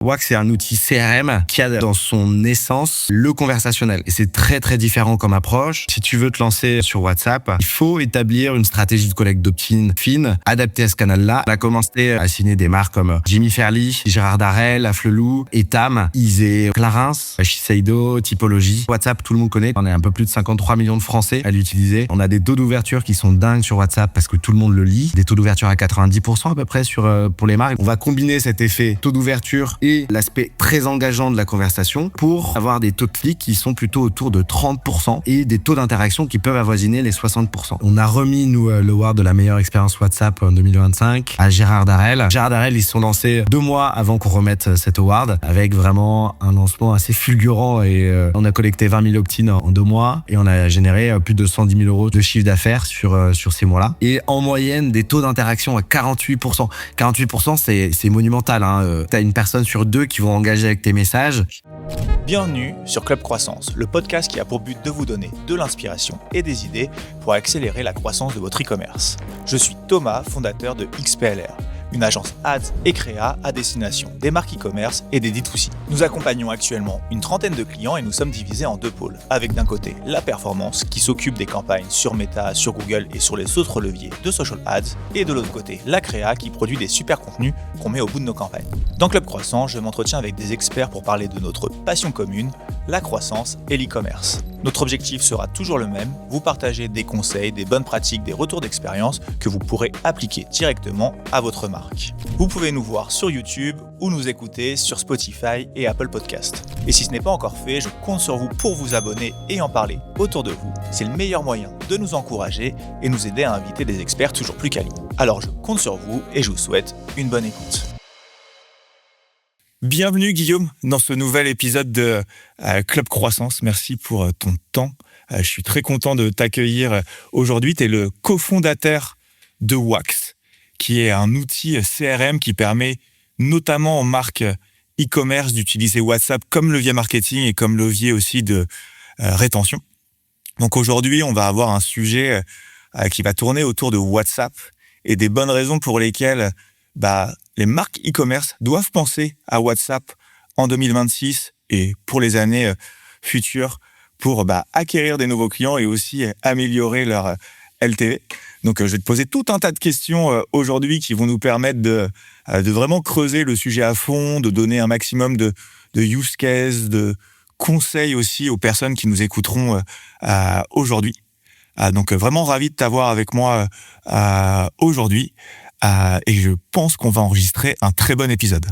Wax, c'est un outil CRM qui a dans son essence le conversationnel. Et c'est très, très différent comme approche. Si tu veux te lancer sur WhatsApp, il faut établir une stratégie de collecte d'opt-in fine, adaptée à ce canal-là. On a commencé à signer des marques comme Jimmy Fairly, Gérard Darel, Afflelou, Etam, Isée, Clarins, Shiseido, Typologie. WhatsApp, tout le monde connaît. On est un peu plus de 53 millions de Français à l'utiliser. On a des taux d'ouverture qui sont dingues sur WhatsApp parce que tout le monde le lit. Des taux d'ouverture à 90% à peu près pour les marques. On va combiner cet effet taux d'ouverture et l'aspect très engageant de la conversation pour avoir des taux de clics qui sont plutôt autour de 30% et des taux d'interaction qui peuvent avoisiner les 60%. On a remis, nous, le award de la meilleure expérience WhatsApp en 2025 à Gérard Darel. Gérard Darel, ils se sont lancés 2 mois avant qu'on remette cet award avec vraiment un lancement assez fulgurant et on a collecté 20 000 opt-in en 2 mois et on a généré plus de 110 000 euros de chiffre d'affaires sur ces mois-là. Et en moyenne, des taux d'interaction à 48%. 48%, c'est monumental, hein. T'as une personne sur 2 qui vont engager avec tes messages. Bienvenue sur Club Croissance, le podcast qui a pour but de vous donner de l'inspiration et des idées pour accélérer la croissance de votre e-commerce. Je suis Thomas, fondateur de XPLR, une agence ads et créa à destination des marques e-commerce et des D2C. Nous accompagnons actuellement une trentaine de clients et nous sommes divisés en 2 pôles, avec d'un côté la performance qui s'occupe des campagnes sur Meta, sur Google et sur les autres leviers de social ads, et de l'autre côté la créa qui produit des super contenus qu'on met au bout de nos campagnes. Dans Club Croissance, je m'entretiens avec des experts pour parler de notre passion commune, la croissance et l'e-commerce. Notre objectif sera toujours le même, vous partager des conseils, des bonnes pratiques, des retours d'expérience que vous pourrez appliquer directement à votre marque. Vous pouvez nous voir sur YouTube ou nous écouter sur Spotify et Apple Podcast. Et si ce n'est pas encore fait, je compte sur vous pour vous abonner et en parler autour de vous. C'est le meilleur moyen de nous encourager et nous aider à inviter des experts toujours plus quali. Alors je compte sur vous et je vous souhaite une bonne écoute. Bienvenue Guillaume dans ce nouvel épisode de Club Croissance. Merci pour ton temps. Je suis très content de t'accueillir aujourd'hui. Tu es le cofondateur de Wax, qui est un outil CRM qui permet notamment aux marques e-commerce d'utiliser WhatsApp comme levier marketing et comme levier aussi de rétention. Donc aujourd'hui, on va avoir un sujet qui va tourner autour de WhatsApp et des bonnes raisons pour lesquelles les marques e-commerce doivent penser à WhatsApp en 2026 et pour les années futures pour acquérir des nouveaux clients et aussi améliorer leur LTV. Donc, je vais te poser tout un tas de questions aujourd'hui qui vont nous permettre de vraiment creuser le sujet à fond, de donner un maximum de use case, de conseils aussi aux personnes qui nous écouteront aujourd'hui. Donc, vraiment ravi de t'avoir avec moi aujourd'hui. Et je pense qu'on va enregistrer un très bon épisode.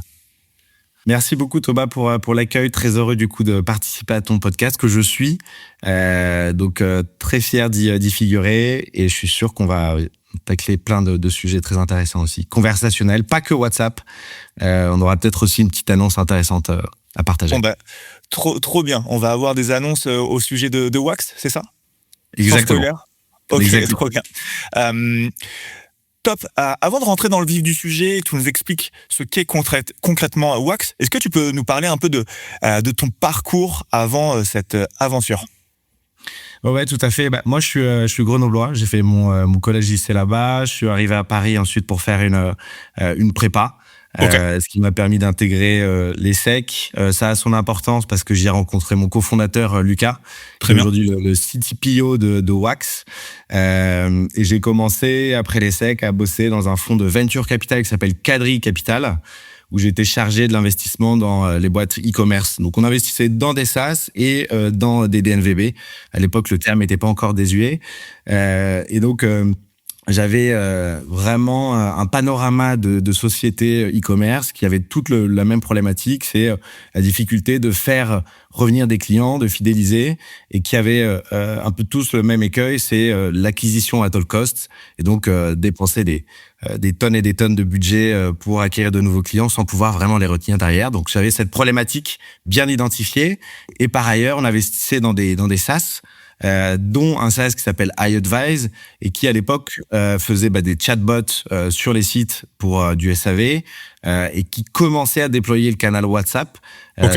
Merci beaucoup Thomas pour l'accueil. Très heureux du coup de participer à ton podcast que je suis. Donc très fier d'y figurer et je suis sûr qu'on va tacler plein de sujets très intéressants aussi. Conversationnels, pas que WhatsApp. On aura peut-être aussi une petite annonce intéressante à partager. Bon trop bien. On va avoir des annonces au sujet de Wax, c'est ça ? Exactement. Ok, Exactement. Trop bien. Top. Avant de rentrer dans le vif du sujet, tu nous expliques ce qu'est concrètement Wax. Est-ce que tu peux nous parler un peu de ton parcours avant cette aventure ? Ouais, tout à fait. Moi, je suis grenoblois. J'ai fait mon collège lycée là-bas. Je suis arrivé à Paris ensuite pour faire une prépa. Okay. Ce qui m'a permis d'intégrer l'ESSEC. Ça a son importance parce que j'y ai rencontré mon cofondateur Lucas, qui est aujourd'hui le CTPO de Wax. Et j'ai commencé après l'ESSEC à bosser dans un fonds de venture capital qui s'appelle Cadry Capital, où j'étais chargé de l'investissement dans les boîtes e-commerce. Donc on investissait dans des SaaS et dans des DNVB. À l'époque, le terme n'était pas encore désuet. Et donc j'avais vraiment un panorama de sociétés e-commerce qui avaient toute la même problématique, c'est la difficulté de faire revenir des clients, de fidéliser, et qui avaient un peu tous le même écueil, c'est l'acquisition à all cost, et donc dépenser des tonnes et des tonnes de budget pour acquérir de nouveaux clients sans pouvoir vraiment les retenir derrière. Donc j'avais cette problématique bien identifiée, et par ailleurs on investissait dans des SaaS, dont un SaaS qui s'appelle iAdvise et qui à l'époque faisait des chatbots sur les sites pour du SAV et qui commençait à déployer le canal WhatsApp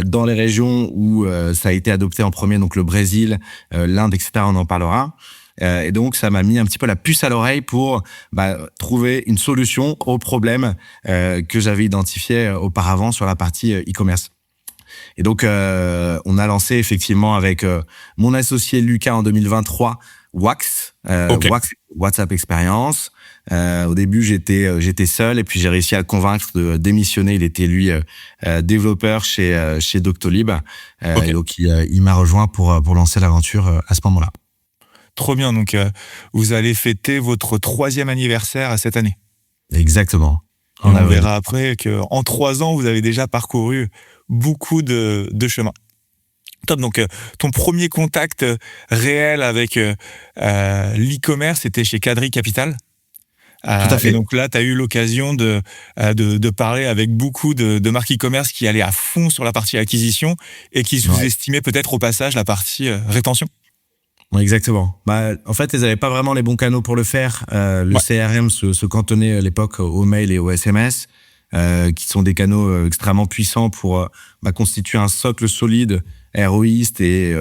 dans les régions où ça a été adopté en premier, donc le Brésil, l'Inde, etc. On en parlera. Et donc, ça m'a mis un petit peu la puce à l'oreille pour trouver une solution au problème que j'avais identifié auparavant sur la partie e-commerce. Et donc, on a lancé effectivement avec mon associé Lucas en 2023 Wax, Wax WhatsApp Experience. Au début, j'étais seul et puis j'ai réussi à le convaincre de démissionner. Il était lui développeur chez Doctolib. Et donc il m'a rejoint pour lancer l'aventure à ce moment-là. Trop bien. Donc vous allez fêter votre 3e anniversaire cette année. Exactement. On verra après qu'en 3 ans, vous avez déjà parcouru beaucoup de chemin. Top. Donc, ton premier contact réel avec l'e-commerce, c'était chez Cadry Capital. Tout à fait. Et donc là, tu as eu l'occasion de parler avec beaucoup de marques e-commerce qui allaient à fond sur la partie acquisition et qui sous-estimaient peut-être au passage la partie rétention. Exactement. En fait, ils n'avaient pas vraiment les bons canaux pour le faire. Le CRM se cantonnait à l'époque au mail et au SMS, qui sont des canaux extrêmement puissants pour constituer un socle solide, héroïste et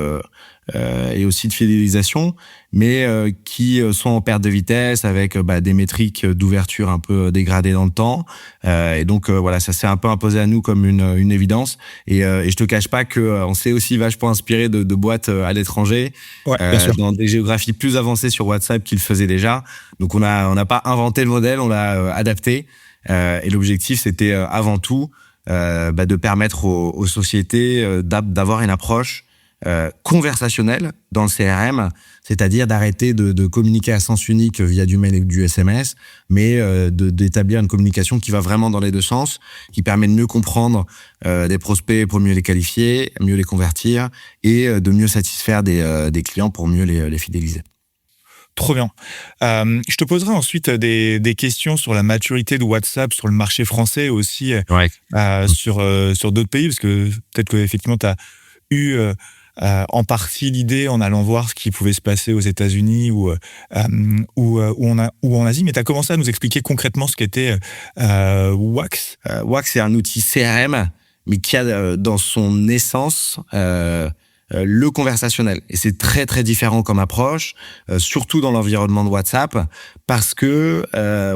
aussi de fidélisation, mais qui sont en perte de vitesse avec des métriques d'ouverture un peu dégradées dans le temps. Et donc voilà, ça s'est un peu imposé à nous comme une évidence. Et je te cache pas que on s'est aussi vachement inspiré de boîtes à l'étranger, dans des géographies plus avancées sur WhatsApp qu'ils faisaient déjà. Donc on n'a pas inventé le modèle, on l'a adapté. Et l'objectif, c'était avant tout de permettre aux sociétés d'avoir une approche conversationnelle dans le CRM, c'est-à-dire d'arrêter de communiquer à sens unique via du mail et du SMS, mais d'établir une communication qui va vraiment dans les deux sens, qui permet de mieux comprendre des prospects pour mieux les qualifier, mieux les convertir et de mieux satisfaire des clients pour mieux les fidéliser. Trop bien. Je te poserai ensuite des questions sur la maturité de WhatsApp sur le marché français aussi, sur d'autres pays, parce que peut-être qu'effectivement, tu as eu en partie l'idée en allant voir ce qui pouvait se passer aux États-Unis ou en Asie, mais tu as commencé à nous expliquer concrètement ce qu'était Wax. Wax, c'est un outil CRM, mais qui a dans son essence le conversationnel. Et c'est très, très différent comme approche, surtout dans l'environnement de WhatsApp, parce que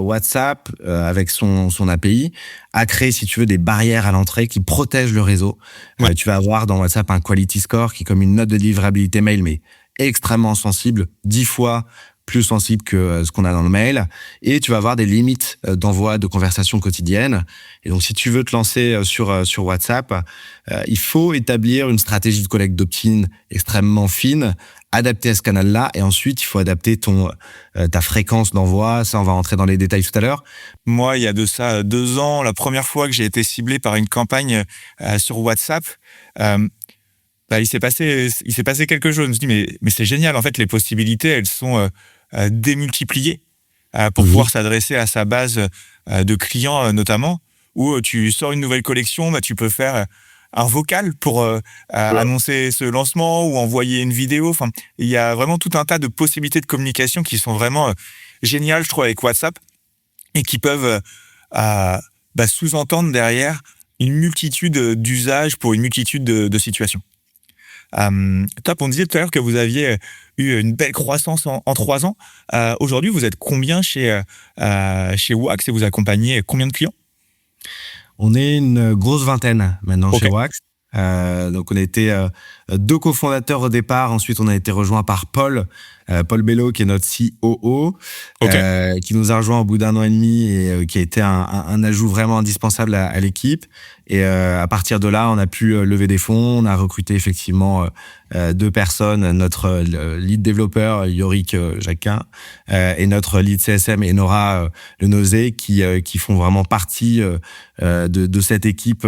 WhatsApp, avec son API, a créé, si tu veux, des barrières à l'entrée qui protègent le réseau. Tu vas avoir dans WhatsApp un quality score qui est comme une note de livrabilité mail, mais extrêmement sensible, 10 fois plus sensible que ce qu'on a dans le mail, et tu vas avoir des limites d'envoi de conversations quotidiennes. Et donc, si tu veux te lancer sur WhatsApp, il faut établir une stratégie de collecte d'opt-in extrêmement fine, adaptée à ce canal-là, et ensuite, il faut adapter ta fréquence d'envoi. Ça, on va rentrer dans les détails tout à l'heure. Moi, il y a de ça 2 ans, la première fois que j'ai été ciblé par une campagne sur WhatsApp, il s'est passé quelque chose. Je me suis dit, mais c'est génial. En fait, les possibilités, elles sont démultipliées pour pouvoir s'adresser à sa base de clients, notamment, où tu sors une nouvelle collection, tu peux faire un vocal pour annoncer ce lancement ou envoyer une vidéo. Enfin, il y a vraiment tout un tas de possibilités de communication qui sont vraiment géniales, je trouve, avec WhatsApp et qui peuvent sous-entendre derrière une multitude d'usages pour une multitude de situations. Top, on disait tout à l'heure que vous aviez eu une belle croissance en 3 ans. Aujourd'hui, vous êtes combien chez Wax et vous accompagnez combien de clients ? On est une grosse vingtaine maintenant chez Wax. Donc on était 2 cofondateurs au départ. Ensuite, on a été rejoint par Paul Bello, qui est notre COO, qui nous a rejoint au bout d'1 an et demi et qui a été un ajout vraiment indispensable à l'équipe. Et à partir de là, on a pu lever des fonds. On a recruté effectivement 2 personnes, notre lead développeur Yorick Jacquin et notre lead CSM Enora Lenozé, qui font vraiment partie de cette équipe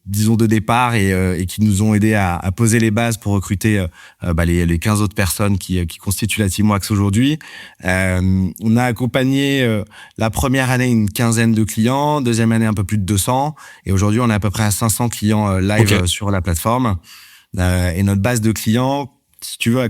disons de départ et qui nous ont aidés à poser les bases pour recruter les 15 autres personnes qui constituent la Team Wax aujourd'hui. On a accompagné la première année une 15aine de clients, deuxième année un peu plus de 200, et aujourd'hui on est à peu près à 500 clients live sur la plateforme. Et notre base de clients, si tu veux,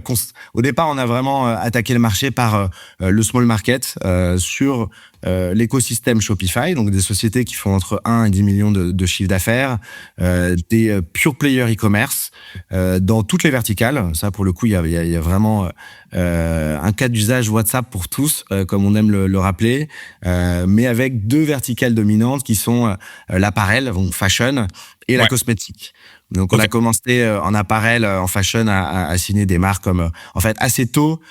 au départ, on a vraiment attaqué le marché par le small market sur l'écosystème Shopify, donc des sociétés qui font entre 1 et 10 millions de chiffre d'affaires, des pure players e-commerce dans toutes les verticales. Ça, pour le coup, il y a vraiment un cas d'usage WhatsApp pour tous, comme on aime le rappeler, mais avec 2 verticales dominantes qui sont l'apparel, donc fashion, et la cosmétique. Donc, on a commencé en apparel, en fashion, à signer des marques comme, en fait, assez tôt,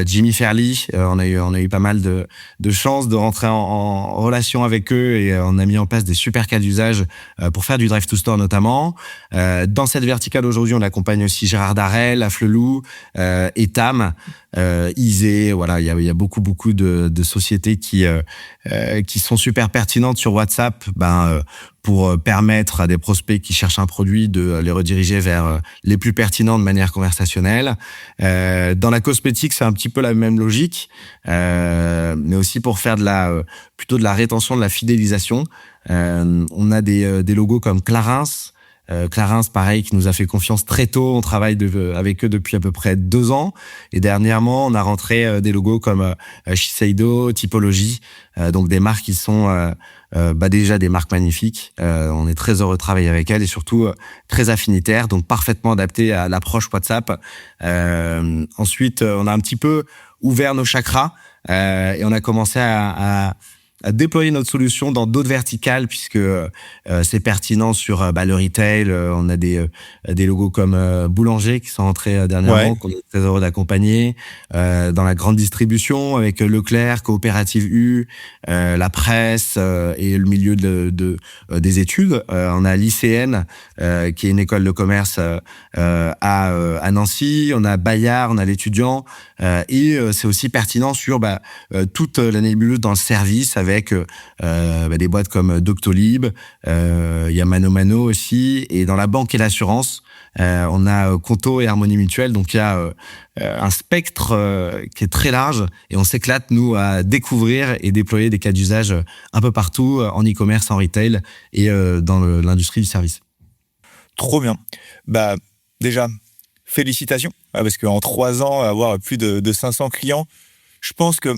Jimmy Fairly. On a eu pas mal de chance de rentrer en relation avec eux et on a mis en place des super cas d'usage pour faire du drive to store notamment. Dans cette verticale aujourd'hui, on accompagne aussi Gérard Darel, Afflelou, Etam, Isée. Voilà, il y a beaucoup de sociétés qui sont super pertinentes sur WhatsApp, pour permettre à des prospects qui cherchent un produit de les rediriger vers les plus pertinents de manière conversationnelle. Dans la cosmétique, c'est un petit peu la même logique, mais aussi pour faire plutôt de la rétention, de la fidélisation. On a des logos comme Clarins. Clarins, pareil, qui nous a fait confiance très tôt. On travaille avec eux depuis à peu près 2 ans. Et dernièrement, on a rentré des logos comme Shiseido, Typologie, donc des marques qui sont déjà des marques magnifiques. On est très heureux de travailler avec elles et surtout très affinitaires, donc parfaitement adaptées à l'approche WhatsApp. Ensuite, on a un petit peu ouvert nos chakras et on a commencé à déployer notre solution dans d'autres verticales puisque c'est pertinent sur le retail. On a des logos comme Boulanger qui sont entrés dernièrement, qu'on est très heureux d'accompagner. Dans la grande distribution avec Leclerc, Coopérative U, la presse et le milieu des études. On a l'ICN qui est une école de commerce à Nancy. On a Bayard, on a l'étudiant et c'est aussi pertinent sur toute la nébuleuse dans le service avec des boîtes comme Doctolib, il y a Mano Mano aussi, et dans la banque et l'assurance, on a Conto et Harmonie Mutuelle, donc il y a un spectre qui est très large et on s'éclate, nous, à découvrir et déployer des cas d'usage un peu partout, en e-commerce, en retail et dans l'industrie du service. Trop bien. Déjà, félicitations, parce qu'en 3 ans, avoir plus de 500 clients, je pense que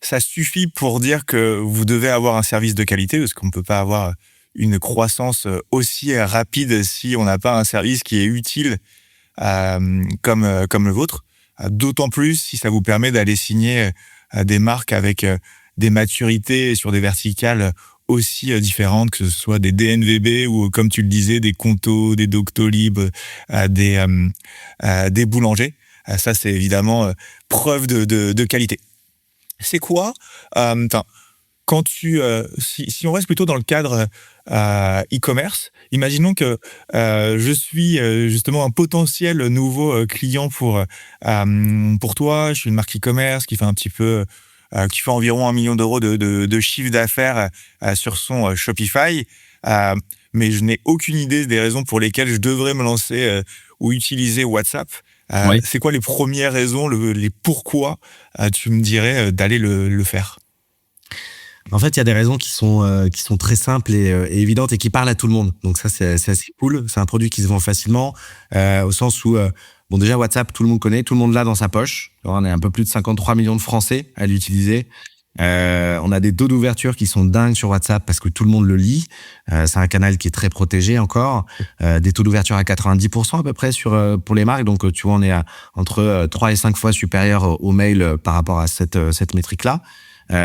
ça suffit pour dire que vous devez avoir un service de qualité, parce qu'on ne peut pas avoir une croissance aussi rapide si on n'a pas un service qui est utile comme le vôtre. D'autant plus si ça vous permet d'aller signer des marques avec des maturités sur des verticales aussi différentes, que ce soit des DNVB ou, comme tu le disais, des Conto, des Doctolib, des boulangers. Ça, c'est évidemment preuve de qualité. C'est quoi quand si on reste plutôt dans le cadre e-commerce, imaginons que je suis justement un potentiel nouveau client pour toi. Je suis une marque e-commerce qui fait qui fait environ 1 million d'euros de chiffre d'affaires sur son Shopify, mais je n'ai aucune idée des raisons pour lesquelles je devrais me lancer ou utiliser WhatsApp. C'est quoi les premières raisons, les pourquoi tu me dirais d'aller le faire? En fait, il y a des raisons qui sont très simples et évidentes et qui parlent à tout le monde. Donc ça, c'est assez cool. C'est un produit qui se vend facilement, au sens où, déjà WhatsApp, tout le monde connaît, tout le monde l'a dans sa poche. Alors, on est un peu plus de 53 millions de Français à l'utiliser. On a des taux d'ouverture qui sont dingues sur WhatsApp parce que tout le monde le lit. C'est un canal qui est très protégé encore. Des taux d'ouverture à 90% à peu près pour les marques. Donc, tu vois, on est entre 3 et 5 fois supérieur au mail par rapport à cette métrique-là.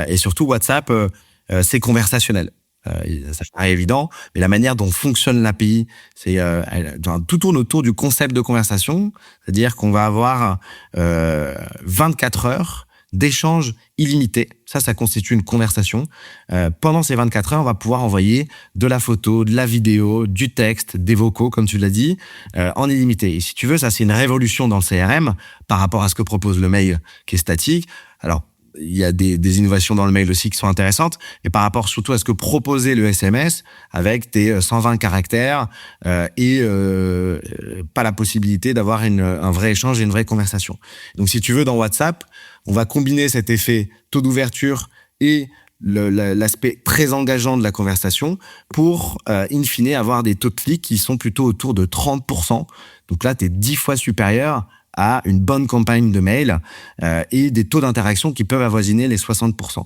Et surtout, WhatsApp, c'est conversationnel. Ça paraît évident, mais la manière dont fonctionne l'API, tout tourne autour du concept de conversation, c'est-à-dire qu'on va avoir 24 heures d'échanges illimités. Ça constitue une conversation. Pendant ces 24 heures, on va pouvoir envoyer de la photo, de la vidéo, du texte, des vocaux, comme tu l'as dit, en illimité. Et si tu veux, ça, c'est une révolution dans le CRM par rapport à ce que propose le mail qui est statique. Alors, il y a des innovations dans le mail aussi qui sont intéressantes, mais par rapport surtout à ce que proposait le SMS avec tes 120 caractères et pas la possibilité d'avoir un vrai échange et une vraie conversation. Donc, si tu veux, dans WhatsApp, on va combiner cet effet taux d'ouverture et l'aspect très engageant de la conversation pour, in fine, avoir des taux de clics qui sont plutôt autour de 30%. Donc là, tu es 10 fois supérieur à une bonne campagne de mail et des taux d'interaction qui peuvent avoisiner les 60%.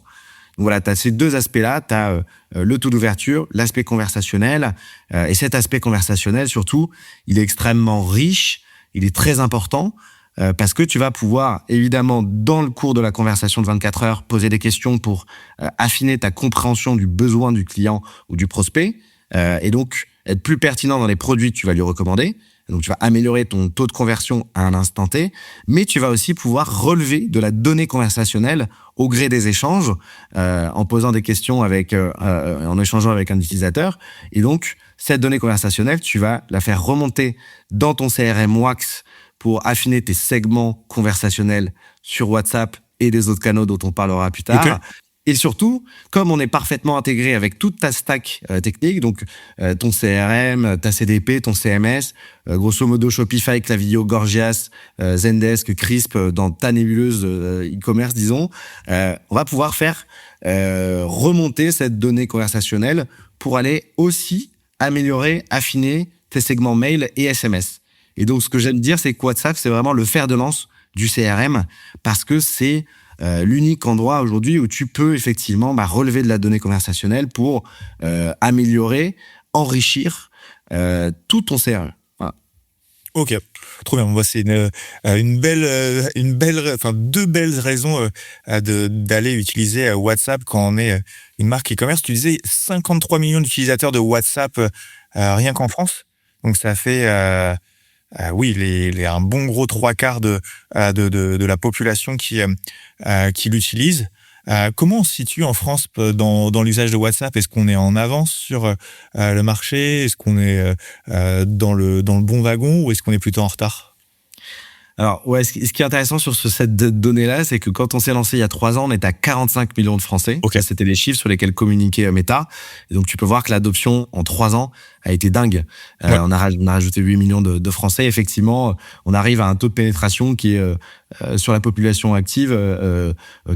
Donc voilà, tu as ces deux aspects-là. Tu as le taux d'ouverture, l'aspect conversationnel. Et cet aspect conversationnel, surtout, il est extrêmement riche, il est très important. Parce que tu vas pouvoir, évidemment, dans le cours de la conversation de 24 heures, poser des questions pour affiner ta compréhension du besoin du client ou du prospect, et donc être plus pertinent dans les produits que tu vas lui recommander. Donc, tu vas améliorer ton taux de conversion à un instant T, mais tu vas aussi pouvoir relever de la donnée conversationnelle au gré des échanges, en posant des questions en échangeant avec un utilisateur. Et donc, cette donnée conversationnelle, tu vas la faire remonter dans ton CRM Wax pour affiner tes segments conversationnels sur WhatsApp et les autres canaux dont on parlera plus tard. Okay. Et surtout, comme on est parfaitement intégré avec toute ta stack technique, donc ton CRM, ta CDP, ton CMS, grosso modo Shopify, Klaviyo, Gorgias, Zendesk, Crisp, dans ta nébuleuse e-commerce, disons, on va pouvoir faire remonter cette donnée conversationnelle pour aller aussi améliorer, affiner tes segments mail et SMS. Et donc, ce que j'aime dire, c'est que WhatsApp, c'est vraiment le fer de lance du CRM parce que c'est l'unique endroit aujourd'hui où tu peux effectivement relever de la donnée conversationnelle pour améliorer, enrichir tout ton CRM. Voilà. Ok, trop bien. Moi, c'est deux belles raisons d'aller utiliser WhatsApp quand on est une marque e-commerce. Tu disais 53 millions d'utilisateurs de WhatsApp rien qu'en France. Donc, ça fait un bon gros 3/4 de la population qui l'utilise. Comment on se situe en France dans l'usage de WhatsApp ? Est-ce qu'on est en avance sur le marché ? Est-ce qu'on est dans le bon wagon ou est-ce qu'on est plutôt en retard ? Alors, ouais, ce qui est intéressant sur ce set de données-là, c'est que quand on s'est lancé il y a 3 ans, on était à 45 millions de Français. Okay. C'était les chiffres sur lesquels communiquait Meta. Et donc, tu peux voir que l'adoption en 3 ans a été dingue. Ouais. On a rajouté 8 millions de Français. Effectivement, on arrive à un taux de pénétration qui est sur la population active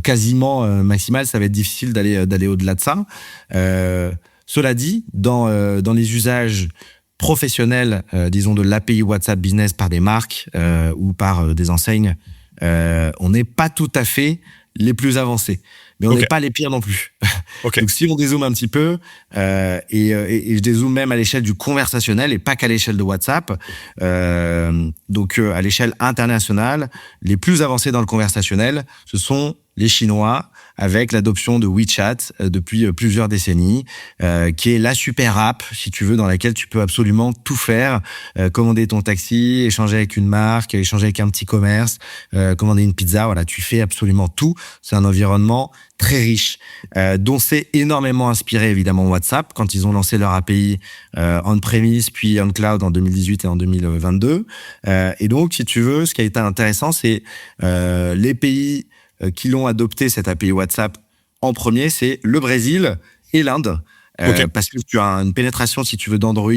quasiment maximal. Ça va être difficile d'aller au-delà de ça. Cela dit, dans les usages professionnels, disons de l'API WhatsApp Business par des marques ou par des enseignes, on n'est pas tout à fait les plus avancés, mais on n'est pas les pires non plus. Okay. Donc si on dézoome un petit peu, et je dézoome même à l'échelle du conversationnel et pas qu'à l'échelle de WhatsApp, donc à l'échelle internationale, les plus avancés dans le conversationnel, ce sont les Chinois, avec l'adoption de WeChat depuis plusieurs décennies, qui est la super app, si tu veux, dans laquelle tu peux absolument tout faire, commander ton taxi, échanger avec une marque, échanger avec un petit commerce, commander une pizza, voilà, tu fais absolument tout. C'est un environnement très riche, dont s'est énormément inspiré évidemment WhatsApp quand ils ont lancé leur API on-premise puis on-cloud en 2018 et en 2022. Et donc, si tu veux, ce qui a été intéressant, c'est les pays qui l'ont adopté, cette API WhatsApp, en premier, c'est le Brésil et l'Inde. Okay. Parce que tu as une pénétration, si tu veux, d'Android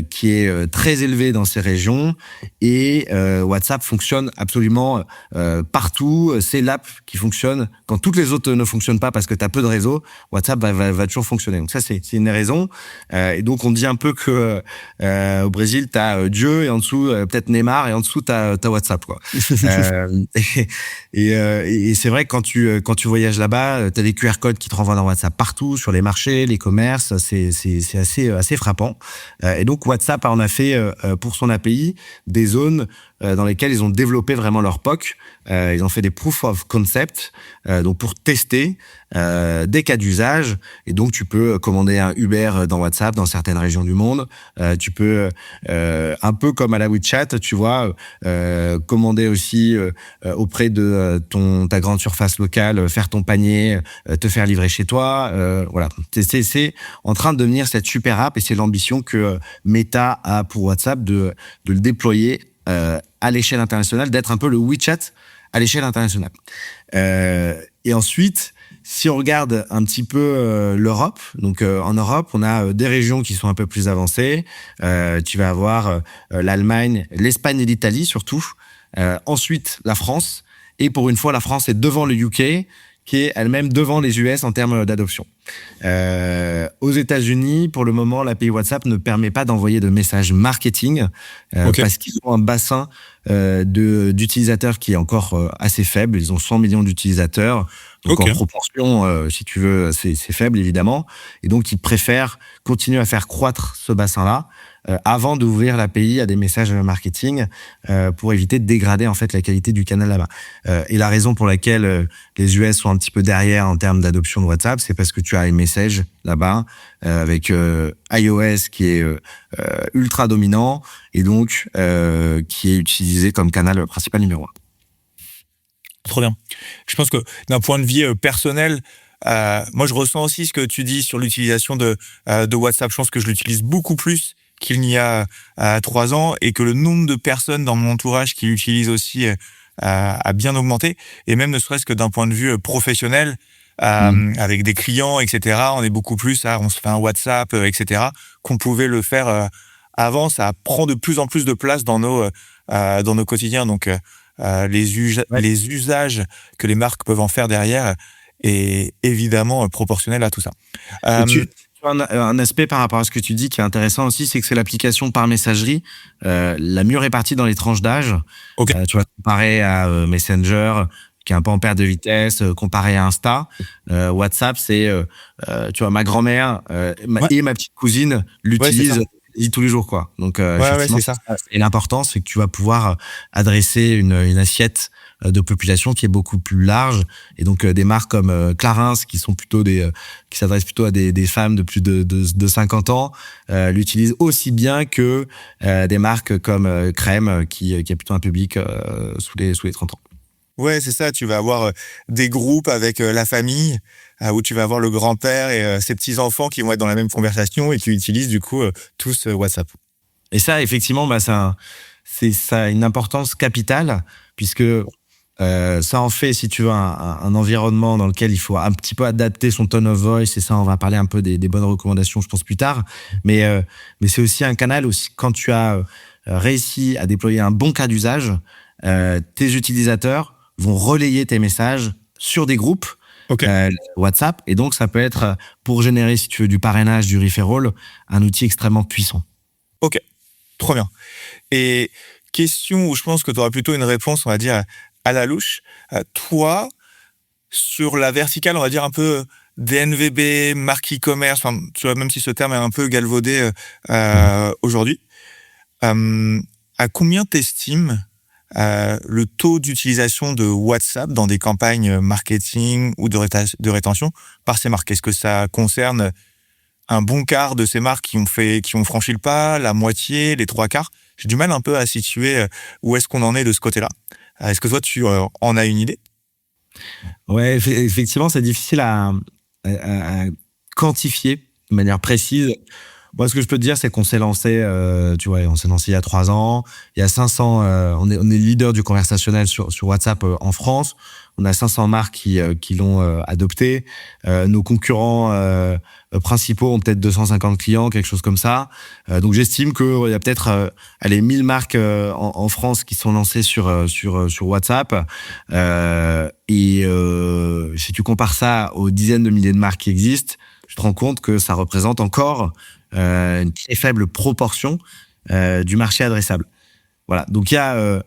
qui est très élevée dans ces régions et WhatsApp fonctionne absolument partout. C'est l'app qui fonctionne quand toutes les autres ne fonctionnent pas parce que tu as peu de réseau. WhatsApp va toujours fonctionner. Donc ça, c'est une des raisons. Et donc, on dit un peu que au Brésil, tu as Dieu et en dessous, peut-être Neymar et en dessous, tu as WhatsApp, quoi. Et c'est vrai que quand tu voyages là-bas, tu as des QR codes qui te renvoient dans WhatsApp partout, sur les marchés, les commerce, c'est assez frappant. Et donc WhatsApp en a fait pour son API des zones dans lesquelles ils ont développé vraiment leur POC. Ils ont fait des proof of concept, donc pour tester des cas d'usage. Et donc tu peux commander un Uber dans WhatsApp dans certaines régions du monde. Tu peux un peu comme à la WeChat, tu vois, commander aussi auprès de ta grande surface locale, faire ton panier, te faire livrer chez toi. Voilà, c'est en train de devenir cette super app et c'est l'ambition que Meta a pour WhatsApp de le déployer à l'échelle internationale, d'être un peu le WeChat à l'échelle internationale. Et ensuite, si on regarde un petit peu l'Europe, donc en Europe, on a des régions qui sont un peu plus avancées. Tu vas avoir l'Allemagne, l'Espagne et l'Italie surtout. Ensuite, la France. Et pour une fois, la France est devant le UK, qui est elle-même devant les US en termes d'adoption. Aux États-Unis, pour le moment, l'API WhatsApp ne permet pas d'envoyer de messages marketing parce qu'ils ont un bassin d'utilisateurs qui est encore assez faible. Ils ont 100 millions d'utilisateurs. Donc, en proportion, si tu veux, c'est faible, évidemment. Et donc, ils préfèrent continuer à faire croître ce bassin-là avant d'ouvrir l'API à des messages marketing pour éviter de dégrader en fait la qualité du canal là-bas. Et la raison pour laquelle les US sont un petit peu derrière en termes d'adoption de WhatsApp, c'est parce que tu as iMessage là-bas avec iOS qui est ultra dominant et donc qui est utilisé comme canal principal numéro 1. Trop bien. Je pense que d'un point de vue personnel, moi je ressens aussi ce que tu dis sur l'utilisation de WhatsApp. Je pense que je l'utilise beaucoup plus qu'il n'y a 3 ans et que le nombre de personnes dans mon entourage qui l'utilisent aussi a bien augmenté. Et même ne serait-ce que d'un point de vue professionnel, avec des clients, etc. On est beaucoup plus on se fait un WhatsApp, etc. qu'on pouvait le faire avant. Ça prend de plus en plus de place dans nos quotidiens. Donc les usages que les marques peuvent en faire derrière est évidemment proportionnel à tout ça. Un aspect par rapport à ce que tu dis qui est intéressant aussi, c'est que c'est l'application par messagerie la mieux répartie dans les tranches d'âge. Tu vois, comparé à Messenger, qui est un peu en perte de vitesse, comparé à Insta. WhatsApp, c'est, tu vois, ma grand-mère et ma petite cousine l'utilisent tous les jours, quoi. Donc, c'est ça. Et l'important, c'est que tu vas pouvoir adresser une assiette de population qui est beaucoup plus large. Et donc, des marques comme Clarins, qui s'adressent plutôt à des femmes de plus de 50 ans, l'utilisent aussi bien que des marques comme Crème, qui a plutôt un public sous les 30 ans. Ouais, c'est ça. Tu vas avoir des groupes avec la famille où tu vas avoir le grand-père et ses petits-enfants qui vont être dans la même conversation et qui utilisent du coup tous WhatsApp. Et ça, effectivement, ça a une importance capitale puisque ça en fait, si tu veux, un environnement dans lequel il faut un petit peu adapter son tone of voice. Et ça, on va parler un peu des bonnes recommandations, je pense, plus tard. Mais c'est aussi un canal aussi quand tu as réussi à déployer un bon cas d'usage, tes utilisateurs vont relayer tes messages sur des groupes WhatsApp. Et donc, ça peut être, pour générer, si tu veux, du parrainage, du referral, un outil extrêmement puissant. Ok, trop bien. Et question où je pense que tu auras plutôt une réponse, on va dire, à la louche. Toi, sur la verticale, on va dire un peu DNVB, marque e-commerce, tu vois, même si ce terme est un peu galvaudé aujourd'hui, à combien t'estimes le taux d'utilisation de WhatsApp dans des campagnes marketing ou de rétention par ces marques? Est-ce que ça concerne un bon quart de ces marques qui ont franchi le pas, la moitié, les 3/4? J'ai du mal un peu à situer où est-ce qu'on en est de ce côté-là. Est-ce que toi, tu en as une idée? Ouais, effectivement, c'est difficile à quantifier de manière précise. Moi, ce que je peux te dire, c'est qu'on s'est lancé, on s'est lancé il y a 3 ans. Il y a 500, on est leader du conversationnel sur WhatsApp en France. On a 500 marques qui l'ont adopté. Nos concurrents principaux ont peut-être 250 clients, quelque chose comme ça. Donc, j'estime qu'il y a peut-être 1000 marques en France qui sont lancées sur WhatsApp. Et si tu compares ça aux dizaines de milliers de marques qui existent, je te rends compte que ça représente encore une très faible proportion du marché adressable. Voilà. Donc, il y a,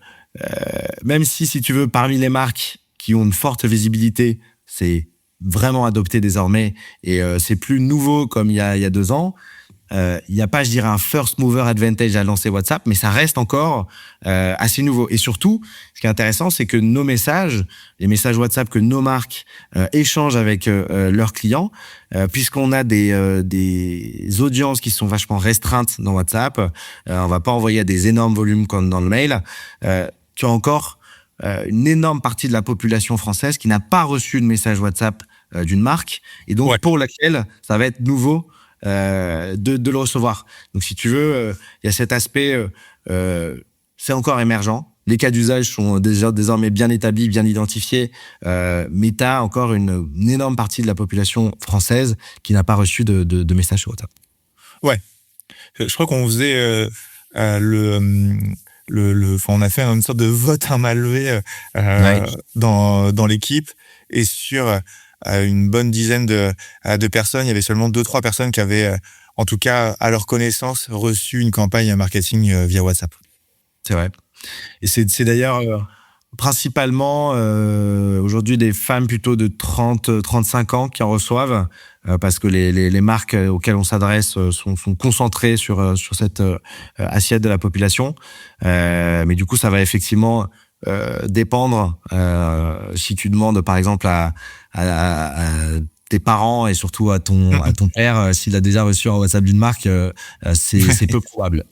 même si tu veux, parmi les marques qui ont une forte visibilité, c'est vraiment adopté désormais et c'est plus nouveau comme il y a 2 ans. Il n'y a pas, je dirais, un first mover advantage à lancer WhatsApp, mais ça reste encore assez nouveau. Et surtout, ce qui est intéressant, c'est que nos messages, les messages WhatsApp que nos marques échangent avec leurs clients, puisqu'on a des audiences qui sont vachement restreintes dans WhatsApp, on va pas envoyer à des énormes volumes comme dans le mail. Tu as encore une énorme partie de la population française qui n'a pas reçu de message WhatsApp d'une marque, et donc pour laquelle ça va être nouveau de le recevoir. Donc, si tu veux, il y a cet aspect, c'est encore émergent. Les cas d'usage sont déjà désormais bien établis, bien identifiés, mais tu as encore une énorme partie de la population française qui n'a pas reçu de message sur WhatsApp. Ouais. Je crois qu'on faisait on a fait une sorte de vote à main levée dans l'équipe et sur une bonne dizaine de personnes. Il y avait seulement 2-3 personnes qui avaient, en tout cas, à leur connaissance, reçu une campagne marketing via WhatsApp. C'est vrai. Et c'est d'ailleurs principalement aujourd'hui des femmes plutôt de 30-35 ans qui en reçoivent parce que les marques auxquelles on s'adresse sont concentrées sur cette assiette de la population. Mais du coup, ça va effectivement dépendre si tu demandes par exemple à tes parents et surtout à ton père s'il a déjà reçu un WhatsApp d'une marque, c'est peu probable.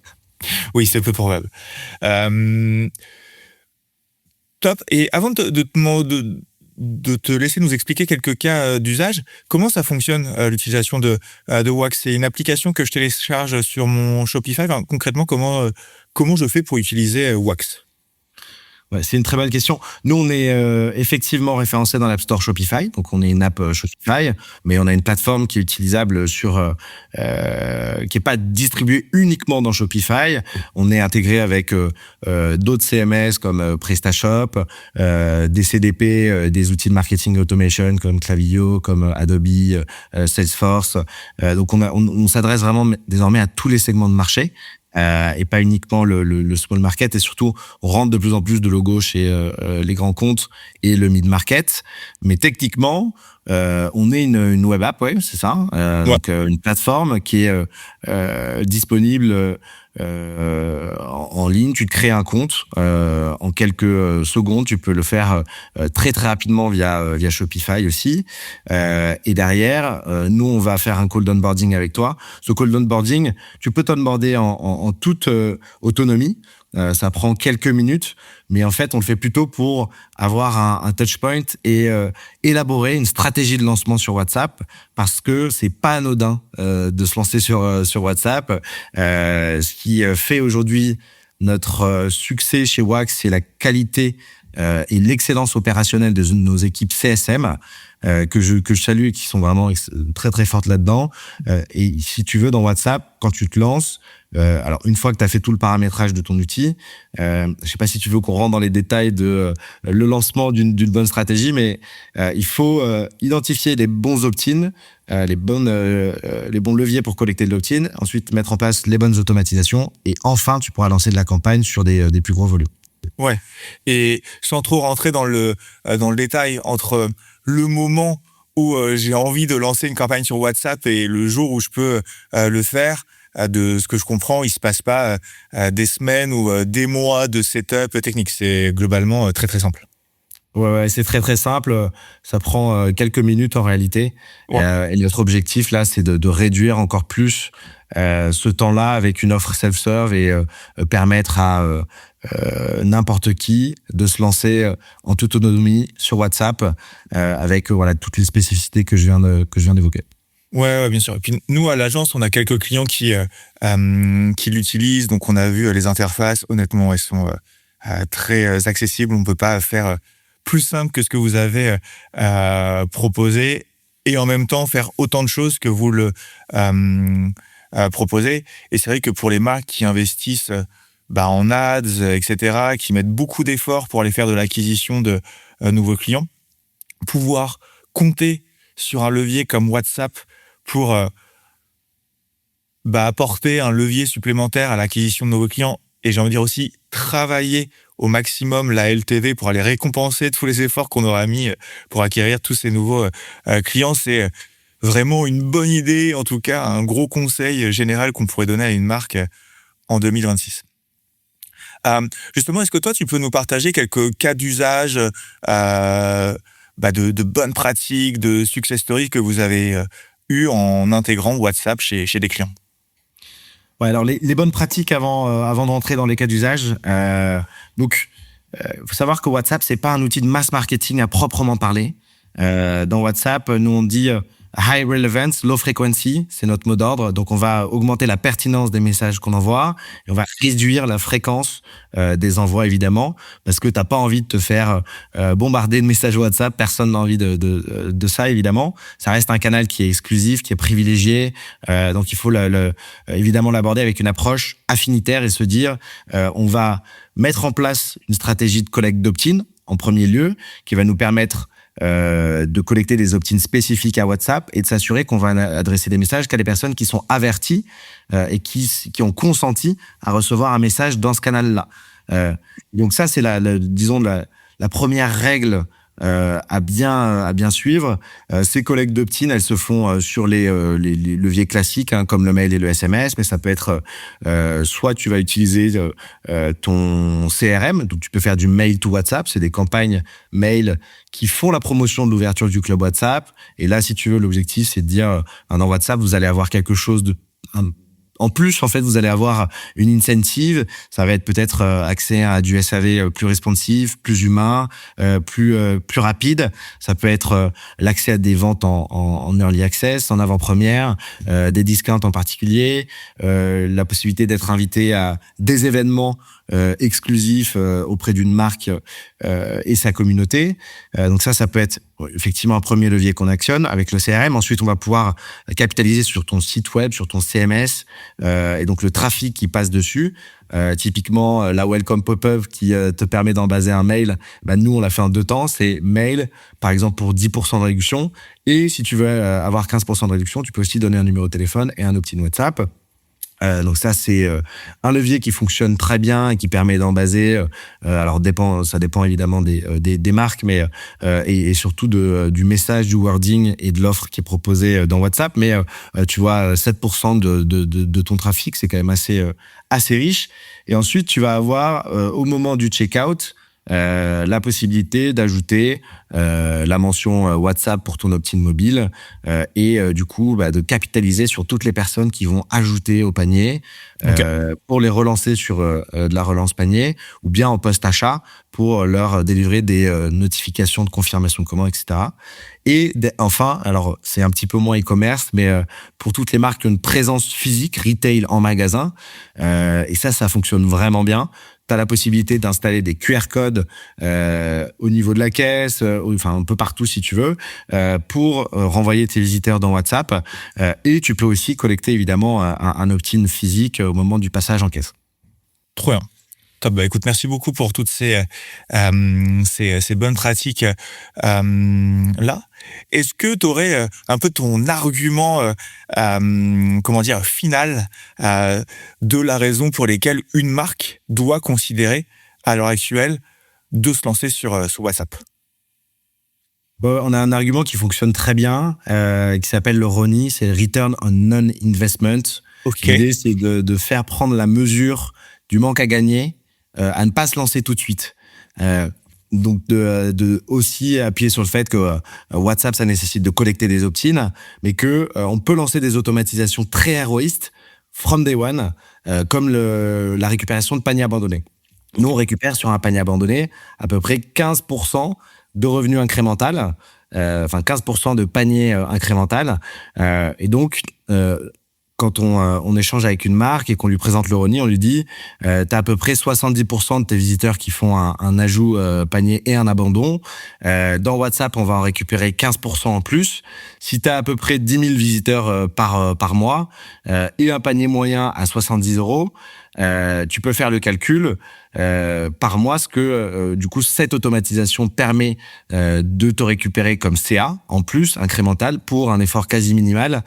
Oui, c'est peu probable. Top. Et avant de te laisser nous expliquer quelques cas d'usage, comment ça fonctionne l'utilisation de Wax? C'est une application que je télécharge sur mon Shopify. Enfin, concrètement, comment je fais pour utiliser Wax? Ouais, c'est une très bonne question. Nous, on est effectivement référencé dans l'App Store Shopify, donc on est une app Shopify, mais on a une plateforme qui est utilisable qui est pas distribuée uniquement dans Shopify. On est intégré avec d'autres CMS comme PrestaShop, des CDP, des outils de marketing automation comme Klaviyo, comme Adobe, Salesforce. Donc on s'adresse vraiment désormais à tous les segments de marché. Et pas uniquement le small market, et surtout on rentre de plus en plus de logos chez les grands comptes et le mid market. Mais techniquement, on est une web app, ouais, c'est ça. Donc une plateforme qui est disponible en ligne. Tu te crées un compte en quelques secondes. Tu peux le faire très très rapidement via Shopify aussi. Et derrière, nous on va faire un call d'onboarding avec toi. Ce call d'onboarding, tu peux t'onboarder en toute autonomie. Ça prend quelques minutes, mais en fait, on le fait plutôt pour avoir un touch point et élaborer une stratégie de lancement sur WhatsApp, parce que c'est pas anodin de se lancer sur WhatsApp. Ce qui fait aujourd'hui notre succès chez Wax, c'est la qualité et l'excellence opérationnelle de nos équipes CSM que je salue et qui sont vraiment très très fortes là-dedans. Et si tu veux, dans WhatsApp, quand tu te lances, alors une fois que tu as fait tout le paramétrage de ton outil, je sais pas si tu veux qu'on rentre dans les détails de le lancement d'une bonne stratégie, mais il faut identifier les bons opt-in, les bons leviers pour collecter de l'opt-in, ensuite mettre en place les bonnes automatisations, et enfin tu pourras lancer de la campagne sur des plus gros volumes. Ouais. Et sans trop rentrer dans le détail, entre le moment où j'ai envie de lancer une campagne sur WhatsApp et le jour où je peux le faire, de ce que je comprends, il se passe pas des semaines ou des mois de setup technique. C'est globalement très très simple. Ouais, c'est très très simple. Ça prend quelques minutes en réalité. Ouais. Et notre objectif là, c'est de réduire encore plus ce temps-là avec une offre self-serve et permettre à n'importe qui de se lancer en toute autonomie sur WhatsApp avec voilà toutes les spécificités que je viens d'évoquer. Ouais, bien sûr. Et puis nous à l'agence, on a quelques clients qui l'utilisent, donc on a vu les interfaces. Honnêtement, elles sont très accessibles. On peut pas faire plus simple que ce que vous avez proposé, et en même temps faire autant de choses que vous le proposez. Et c'est vrai que pour les marques qui investissent en ads, etc., qui mettent beaucoup d'efforts pour aller faire de l'acquisition de nouveaux clients, pouvoir compter sur un levier comme WhatsApp pour apporter un levier supplémentaire à l'acquisition de nouveaux clients, et j'ai envie de dire aussi travailler au maximum la LTV pour aller récompenser tous les efforts qu'on aura mis pour acquérir tous ces nouveaux clients, c'est vraiment une bonne idée, en tout cas un gros conseil général qu'on pourrait donner à une marque en 2026. Justement, est-ce que toi, tu peux nous partager quelques cas d'usage de bonnes pratiques, de success stories que vous avez eu en intégrant WhatsApp chez des clients? Ouais, alors les bonnes pratiques avant d'entrer dans les cas d'usage. Donc, faut savoir que WhatsApp, c'est pas un outil de mass marketing à proprement parler. Dans WhatsApp, nous on dit high relevance, low frequency, c'est notre mot d'ordre. Donc on va augmenter la pertinence des messages qu'on envoie et on va réduire la fréquence des envois, évidemment, parce que t'as pas envie de te faire bombarder de messages WhatsApp. Personne n'a envie de ça, évidemment. Ça reste un canal qui est exclusif, qui est privilégié. Donc il faut évidemment l'aborder avec une approche affinitaire et se dire on va mettre en place une stratégie de collecte d'opt-in en premier lieu, qui va nous permettre de collecter des opt-ins spécifiques à WhatsApp et de s'assurer qu'on va adresser des messages qu'à des personnes qui sont averties et qui ont consenti à recevoir un message dans ce canal-là. Donc ça, c'est disons la première règle à bien suivre. Ces collectes d'opt-in, elles se font sur les leviers classiques, comme le mail et le SMS, mais ça peut être soit tu vas utiliser ton CRM, donc tu peux faire du mail to WhatsApp, c'est des campagnes mail qui font la promotion de l'ouverture du club WhatsApp. Et là, si tu veux, l'objectif, c'est de dire dans WhatsApp, vous allez avoir quelque chose en plus, en fait, vous allez avoir une incentive. Ça va être peut-être accès à du SAV plus responsive, plus humain, plus rapide. Ça peut être l'accès à des ventes en early access, en avant-première, des discounts en particulier, la possibilité d'être invité à des événements exclusifs auprès d'une marque et sa communauté. Donc ça peut être effectivement un premier levier qu'on actionne avec le CRM. Ensuite, on va pouvoir capitaliser sur ton site web, sur ton CMS et donc le trafic qui passe dessus. Typiquement, la welcome pop-up qui te permet d'embaser un mail, nous, on l'a fait en 2 temps. C'est mail, par exemple, pour 10% de réduction. Et si tu veux avoir 15% de réduction, tu peux aussi donner un numéro de téléphone et un opt-in WhatsApp. Donc ça, c'est un levier qui fonctionne très bien et qui permet d'embaser. Alors ça dépend évidemment des marques, mais et surtout du message, du wording et de l'offre qui est proposée dans WhatsApp. Mais tu vois, 7% de ton trafic, c'est quand même assez riche. Et ensuite, tu vas avoir au moment du checkout la possibilité d'ajouter la mention WhatsApp pour ton opt-in mobile et du coup de capitaliser sur toutes les personnes qui vont ajouter au panier pour les relancer sur de la relance panier ou bien en post-achat pour leur délivrer des notifications de confirmation de commande, etc. Et enfin, alors c'est un petit peu moins e-commerce, mais pour toutes les marques qui ont une présence physique, retail en magasin, et ça fonctionne vraiment bien. Tu as la possibilité d'installer des QR codes au niveau de la caisse, enfin un peu partout si tu veux, pour renvoyer tes visiteurs dans WhatsApp. Et tu peux aussi collecter évidemment un opt-in physique au moment du passage en caisse. Trop bien. Top. Écoute, merci beaucoup pour toutes ces bonnes pratiques là. Est-ce que tu aurais un peu ton argument, final de la raison pour laquelle une marque doit considérer à l'heure actuelle de se lancer sur WhatsApp? On a un argument qui fonctionne très bien, qui s'appelle le RONI, c'est Return on Non-Investment. Okay. L'idée, c'est de faire prendre la mesure du manque à gagner à ne pas se lancer tout de suite. Donc de aussi appuyer sur le fait que WhatsApp, ça nécessite de collecter des opt-ins, mais que on peut lancer des automatisations très héroïstes from day one, comme la récupération de paniers abandonnés. Nous, on récupère sur un panier abandonné à peu près 15% de revenus incrémental, 15% de panier incrémental. Et donc, quand on échange avec une marque et qu'on lui présente le RONI, on lui dit t'as à peu près 70% de tes visiteurs qui font un ajout panier et un abandon. Dans WhatsApp, on va en récupérer 15% en plus. Si t'as à peu près 10 000 visiteurs par mois et un panier moyen à 70 €, tu peux faire le calcul par mois, ce que du coup cette automatisation permet de te récupérer comme CA en plus incrémental pour un effort quasi minimal,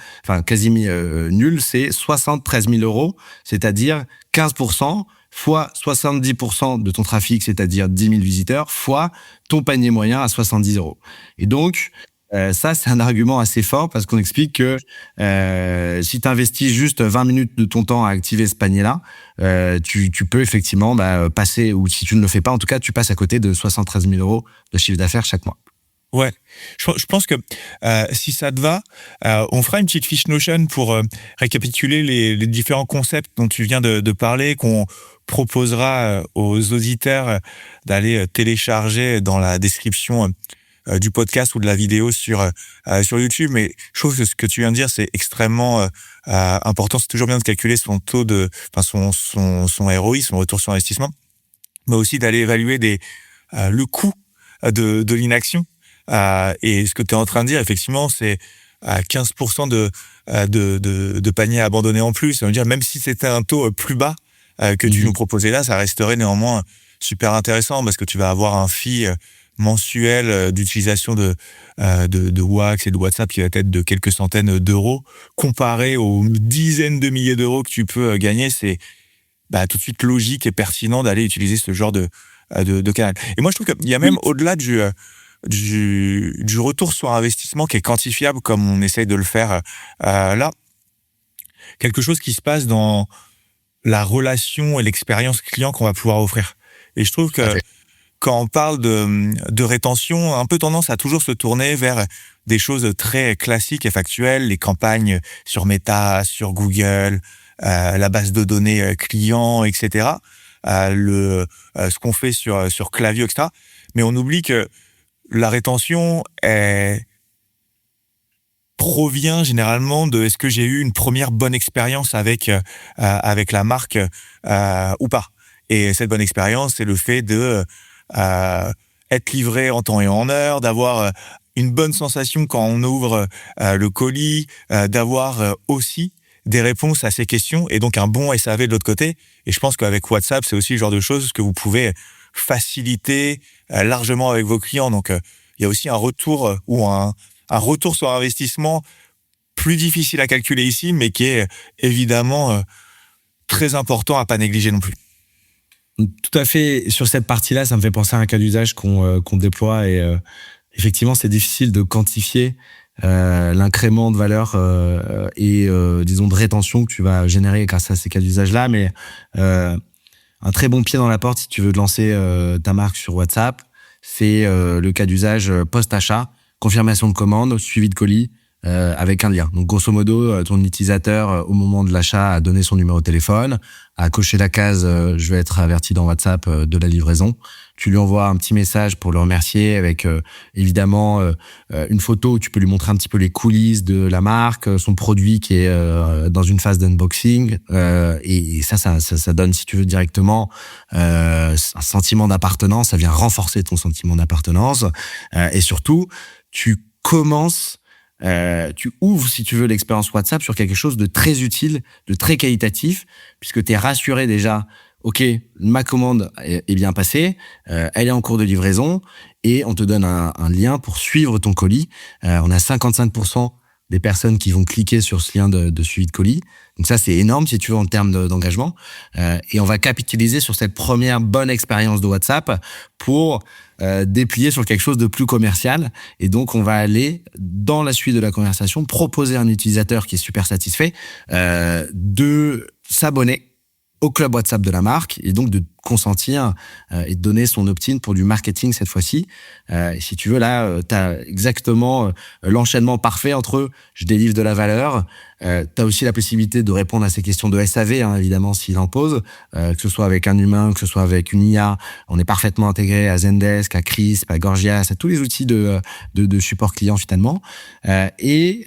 nul, c'est 73 000 €, c'est-à-dire 15% fois 70% de ton trafic, c'est-à-dire 10 000 visiteurs, fois ton panier moyen à 70 €. Et donc ça, c'est un argument assez fort parce qu'on explique que si tu investis juste 20 minutes de ton temps à activer ce panier-là, tu peux effectivement passer, ou si tu ne le fais pas, en tout cas, tu passes à côté de 73 000 € de chiffre d'affaires chaque mois. Ouais, je pense que si ça te va, on fera une petite fiche Notion pour récapituler les différents concepts dont tu viens de parler, qu'on proposera aux auditeurs d'aller télécharger dans la description du podcast ou de la vidéo sur YouTube. Mais je trouve que ce que tu viens de dire, c'est extrêmement important. C'est toujours bien de calculer son taux son ROI, son retour sur investissement, mais aussi d'aller évaluer le coût de l'inaction. Et ce que tu es en train de dire, effectivement, c'est 15% de paniers abandonnés en plus. Ça veut dire, même si c'était un taux plus bas que tu nous proposais là, ça resterait néanmoins super intéressant parce que tu vas avoir un fee mensuel d'utilisation de Wax et de WhatsApp qui va être de quelques centaines d'euros, comparé aux dizaines de milliers d'euros que tu peux gagner, c'est tout de suite logique et pertinent d'aller utiliser ce genre de canal. Et moi, je trouve qu'il y a même au-delà du retour sur investissement qui est quantifiable comme on essaye de le faire là, quelque chose qui se passe dans la relation et l'expérience client qu'on va pouvoir offrir. Et je trouve que quand on parle de rétention, on a un peu tendance à toujours se tourner vers des choses très classiques et factuelles, les campagnes sur Meta, sur Google, la base de données client, etc. Ce qu'on fait sur Klaviyo, etc. Mais on oublie que la rétention provient généralement de est-ce que j'ai eu une première bonne expérience avec la marque ou pas. Et cette bonne expérience, c'est le fait de être livré en temps et en heure, d'avoir une bonne sensation quand on ouvre le colis, d'avoir aussi des réponses à ces questions et donc un bon SAV de l'autre côté. Et je pense qu'avec WhatsApp, c'est aussi le genre de choses que vous pouvez faciliter largement avec vos clients. Donc, il y a aussi un retour ou un retour sur investissement plus difficile à calculer ici, mais qui est évidemment très important à pas négliger non plus. Tout à fait. Sur cette partie-là, ça me fait penser à un cas d'usage qu'on déploie et effectivement, c'est difficile de quantifier l'incrément de valeur et disons de rétention que tu vas générer grâce à ces cas d'usage-là, mais un très bon pied dans la porte si tu veux lancer ta marque sur WhatsApp, c'est le cas d'usage post-achat, confirmation de commande, suivi de colis avec un lien. Donc grosso modo, ton utilisateur au moment de l'achat a donné son numéro de téléphone, a coché la case je vais être averti dans WhatsApp de la livraison. Tu lui envoies un petit message pour le remercier avec évidemment une photo où tu peux lui montrer un petit peu les coulisses de la marque, son produit qui est dans une phase d'unboxing et ça donne, si tu veux, directement un sentiment d'appartenance. Ça vient renforcer ton sentiment d'appartenance et surtout tu ouvres, si tu veux, l'expérience WhatsApp sur quelque chose de très utile, de très qualitatif, puisque tu es rassuré déjà, ok, ma commande est bien passée, elle est en cours de livraison, et on te donne un lien pour suivre ton colis. On a 55% des personnes qui vont cliquer sur ce lien de suivi de colis. Donc ça, c'est énorme, si tu veux, en termes d'engagement. Et on va capitaliser sur cette première bonne expérience de WhatsApp pour déplier sur quelque chose de plus commercial. Et donc, on va aller, dans la suite de la conversation, proposer à un utilisateur qui est super satisfait de s'abonner au club WhatsApp de la marque et donc de consentir et de donner son opt-in pour du marketing cette fois-ci. Si tu veux, là, tu as exactement l'enchaînement parfait entre je délivre de la valeur, tu as aussi la possibilité de répondre à ces questions de SAV, évidemment, s'il en pose, que ce soit avec un humain, que ce soit avec une IA. On est parfaitement intégré à Zendesk, à Crisp, à Gorgias, à tous les outils de support client finalement. Tu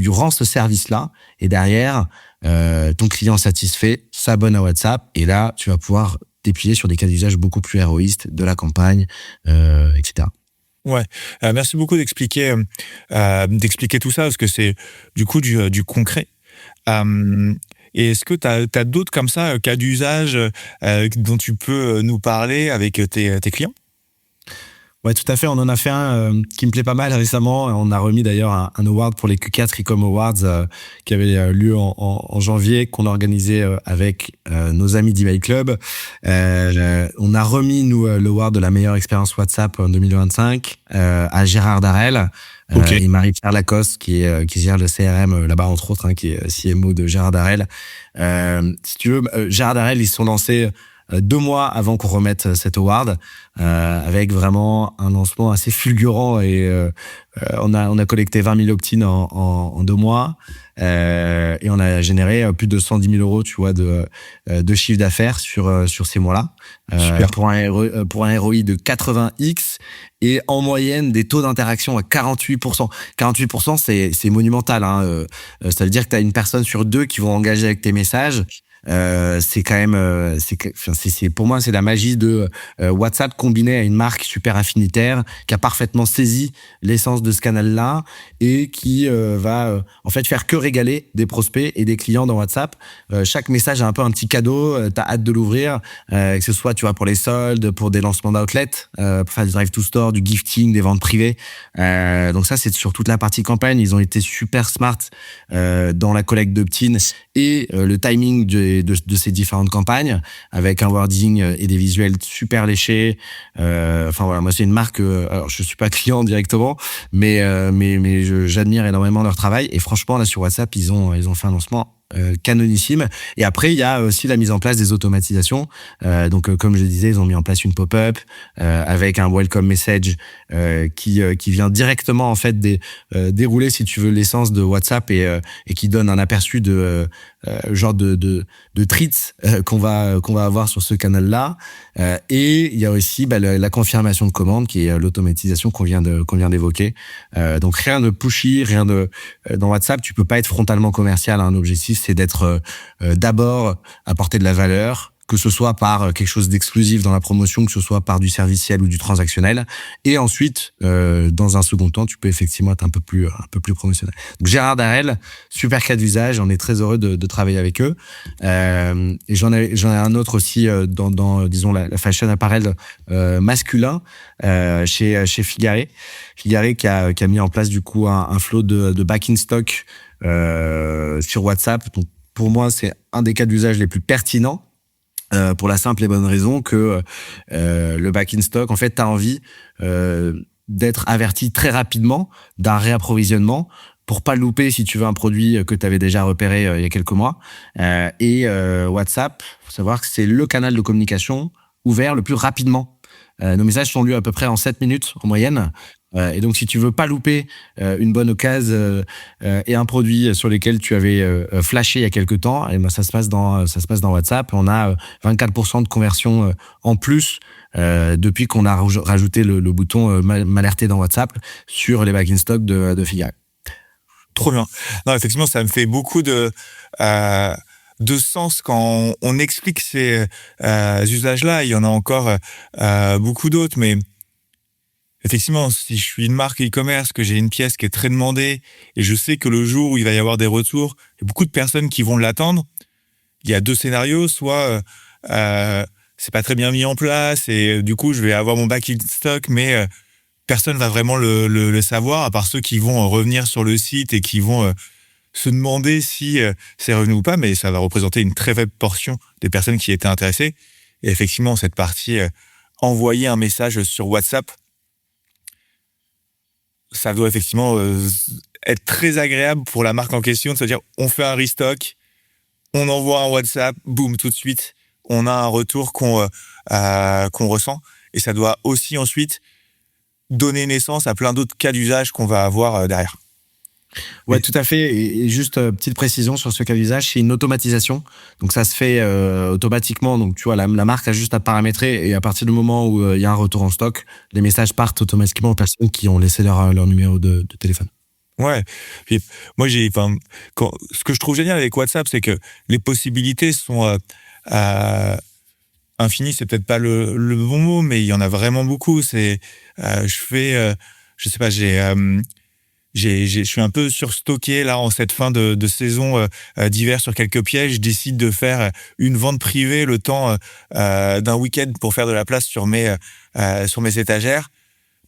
rends ce service-là et derrière, ton client satisfait s'abonne à WhatsApp et là, tu vas pouvoir déplier sur des cas d'usage beaucoup plus héroïstes de la campagne, etc. Ouais, merci beaucoup d'expliquer tout ça parce que c'est du coup du concret. Et est-ce que tu as d'autres comme ça cas d'usage dont tu peux nous parler avec tes clients? Ouais, tout à fait. On en a fait un qui me plaît pas mal récemment. On a remis d'ailleurs un award pour les Q4 Ecom Awards qui avait lieu en janvier, qu'on a organisé avec nos amis d'eBay Club. On a remis, nous, l'award de la meilleure expérience WhatsApp en 2025 à Gérard Darel et Marie-Pierre Lacoste qui gère le CRM là-bas, entre autres, qui est CMO de Gérard Darel. Si tu veux, Gérard Darel, ils se sont lancés 2 mois avant qu'on remette cet award, avec vraiment un lancement assez fulgurant et on a collecté 20 000 opt-in en 2 mois et on a généré plus de 110 000 euros, tu vois, de chiffre d'affaires sur ces mois-là, pour un ROI de 80x et en moyenne des taux d'interaction à 48%. 48%, c'est monumental, Ça veut dire que tu as une personne sur 2 qui vont engager avec tes messages. c'est quand même, pour moi, c'est la magie de WhatsApp combiné à une marque super affinitaire qui a parfaitement saisi l'essence de ce canal-là et qui va en fait faire que régaler des prospects et des clients dans WhatsApp. Chaque message a un peu un petit cadeau, t'as hâte de l'ouvrir, que ce soit tu vois pour les soldes, pour des lancements d'outlet, pour faire du drive to store, du gifting, des ventes privées. Donc ça, c'est sur toute la partie campagne. Ils ont été super smart dans la collecte d'opt-in et le timing de ces différentes campagnes, avec un wording et des visuels super léchés. Enfin voilà, moi c'est une marque. Alors je suis pas client directement, mais j'admire énormément leur travail. Et franchement là sur WhatsApp, ils ont fait un lancement canonissime. Et après, il y a aussi la mise en place des automatisations. Donc, comme je disais, ils ont mis en place une pop-up avec un welcome message qui vient directement en fait dérouler, si tu veux, l'essence de WhatsApp et qui donne un aperçu de genre de treats qu'on va avoir sur ce canal-là. Et il y a aussi la confirmation de commande qui est l'automatisation qu'on vient d'évoquer. Donc rien de pushy, dans WhatsApp, tu peux pas être frontalement commercial. Un objectif, c'est d'être d'abord apporter de la valeur, que ce soit par quelque chose d'exclusif dans la promotion, que ce soit par du serviciel ou du transactionnel. Et ensuite, dans un second temps, tu peux effectivement être un peu plus promotionnel. Donc, Gérard Darel, super cas d'usage. On est très heureux de travailler avec eux. Et j'en ai un autre aussi dans disons, la fashion apparel masculin chez Figaré. Figaré qui a mis en place du coup un flow de back in stock sur WhatsApp. Donc, pour moi, c'est un des cas d'usage les plus pertinents. Pour la simple et bonne raison que le back in stock, en fait, t'as envie d'être averti très rapidement d'un réapprovisionnement pour pas louper, si tu veux, un produit que tu avais déjà repéré il y a quelques mois. Et WhatsApp, faut savoir que c'est le canal de communication ouvert le plus rapidement. Nos messages sont lus à peu près en 7 minutes en moyenne. Et donc, si tu veux pas louper une bonne occasion et un produit sur lesquels tu avais flashé il y a quelques temps, et ben ça se passe dans WhatsApp. On a 24% de conversion en plus depuis qu'on a rajouté le bouton m'alerter dans WhatsApp sur les back in stock de Figaré. Trop bien. Non, effectivement, ça me fait beaucoup de sens quand on explique ces usages-là. Il y en a encore beaucoup d'autres, mais effectivement, si je suis une marque e-commerce, que j'ai une pièce qui est très demandée, et je sais que le jour où il va y avoir des retours, il y a beaucoup de personnes qui vont l'attendre. Il y a 2 scénarios, soit c'est pas très bien mis en place, et du coup, je vais avoir mon back in stock, mais personne va vraiment le savoir, à part ceux qui vont revenir sur le site et qui vont se demander si c'est revenu ou pas, mais ça va représenter une très faible portion des personnes qui étaient intéressées. Et effectivement, cette partie envoyer un message sur WhatsApp, ça doit effectivement être très agréable pour la marque en question de se dire on fait un restock, on envoie un WhatsApp, boum, tout de suite, on a un retour qu'on ressent. Et ça doit aussi ensuite donner naissance à plein d'autres cas d'usage qu'on va avoir derrière. Ouais, tout à fait. Et juste petite précision sur ce cas d'usage, c'est une automatisation. Donc ça se fait automatiquement. Donc tu vois, la marque a juste à paramétrer et à partir du moment où il y a un retour en stock, les messages partent automatiquement aux personnes qui ont laissé leur numéro de téléphone. Ouais. Puis moi ce que je trouve génial avec WhatsApp, c'est que les possibilités sont infinies. C'est peut-être pas le bon mot, mais il y en a vraiment beaucoup. C'est je sais pas, je suis un peu surstocké là en cette fin de saison d'hiver sur quelques pièges. Je décide de faire une vente privée le temps d'un week-end pour faire de la place sur mes étagères.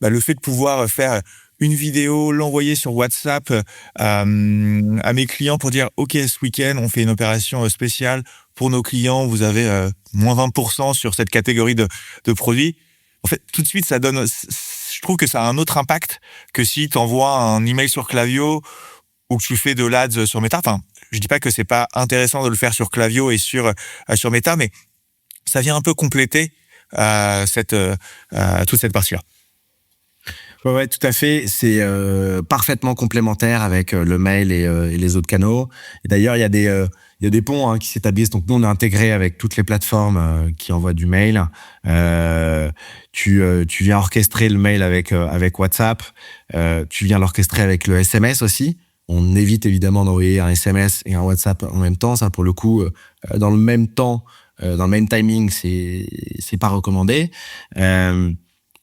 Le fait de pouvoir faire une vidéo, l'envoyer sur WhatsApp à mes clients pour dire ok, ce week-end on fait une opération spéciale pour nos clients, vous avez moins 20% sur cette catégorie de produits. En fait, tout de suite ça donne, je trouve que ça a un autre impact que si tu envoies un email sur Klaviyo ou que tu fais de l'ADS sur Meta. Enfin, je dis pas que c'est pas intéressant de le faire sur Klaviyo et sur Meta, mais ça vient un peu compléter toute cette partie-là. Ouais, tout à fait. C'est parfaitement complémentaire avec le mail et les autres canaux. Et d'ailleurs, il y a des ponts qui s'établissent. Donc, nous, on est intégré avec toutes les plateformes qui envoient du mail. Tu viens orchestrer le mail avec WhatsApp. Tu viens l'orchestrer avec le SMS aussi. On évite évidemment d'envoyer un SMS et un WhatsApp en même temps. Ça, pour le coup, dans le même temps, dans le même timing, c'est pas recommandé.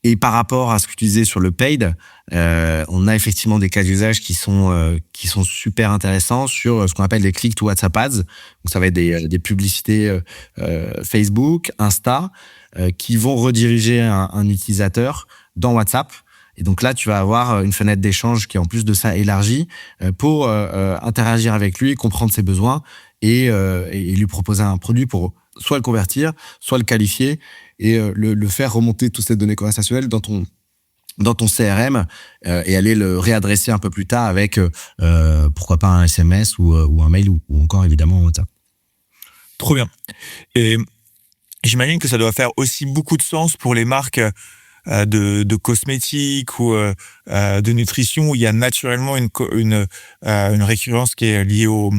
Et par rapport à ce que tu disais sur le paid, on a effectivement des cas d'usage qui sont super intéressants sur ce qu'on appelle les click to WhatsApp ads. Donc ça va être des publicités Facebook, Insta, qui vont rediriger un utilisateur dans WhatsApp. Et donc là, tu vas avoir une fenêtre d'échange qui est en plus de ça élargie pour interagir avec lui, comprendre ses besoins et lui proposer un produit pour soit le convertir, soit le qualifier et le faire remonter toutes ces données conversationnelles dans ton CRM et aller le réadresser un peu plus tard avec pourquoi pas un SMS ou un mail ou encore évidemment un WhatsApp. Trop bien. Et j'imagine que ça doit faire aussi beaucoup de sens pour les marques de cosmétiques ou de nutrition où il y a naturellement une récurrence qui est liée au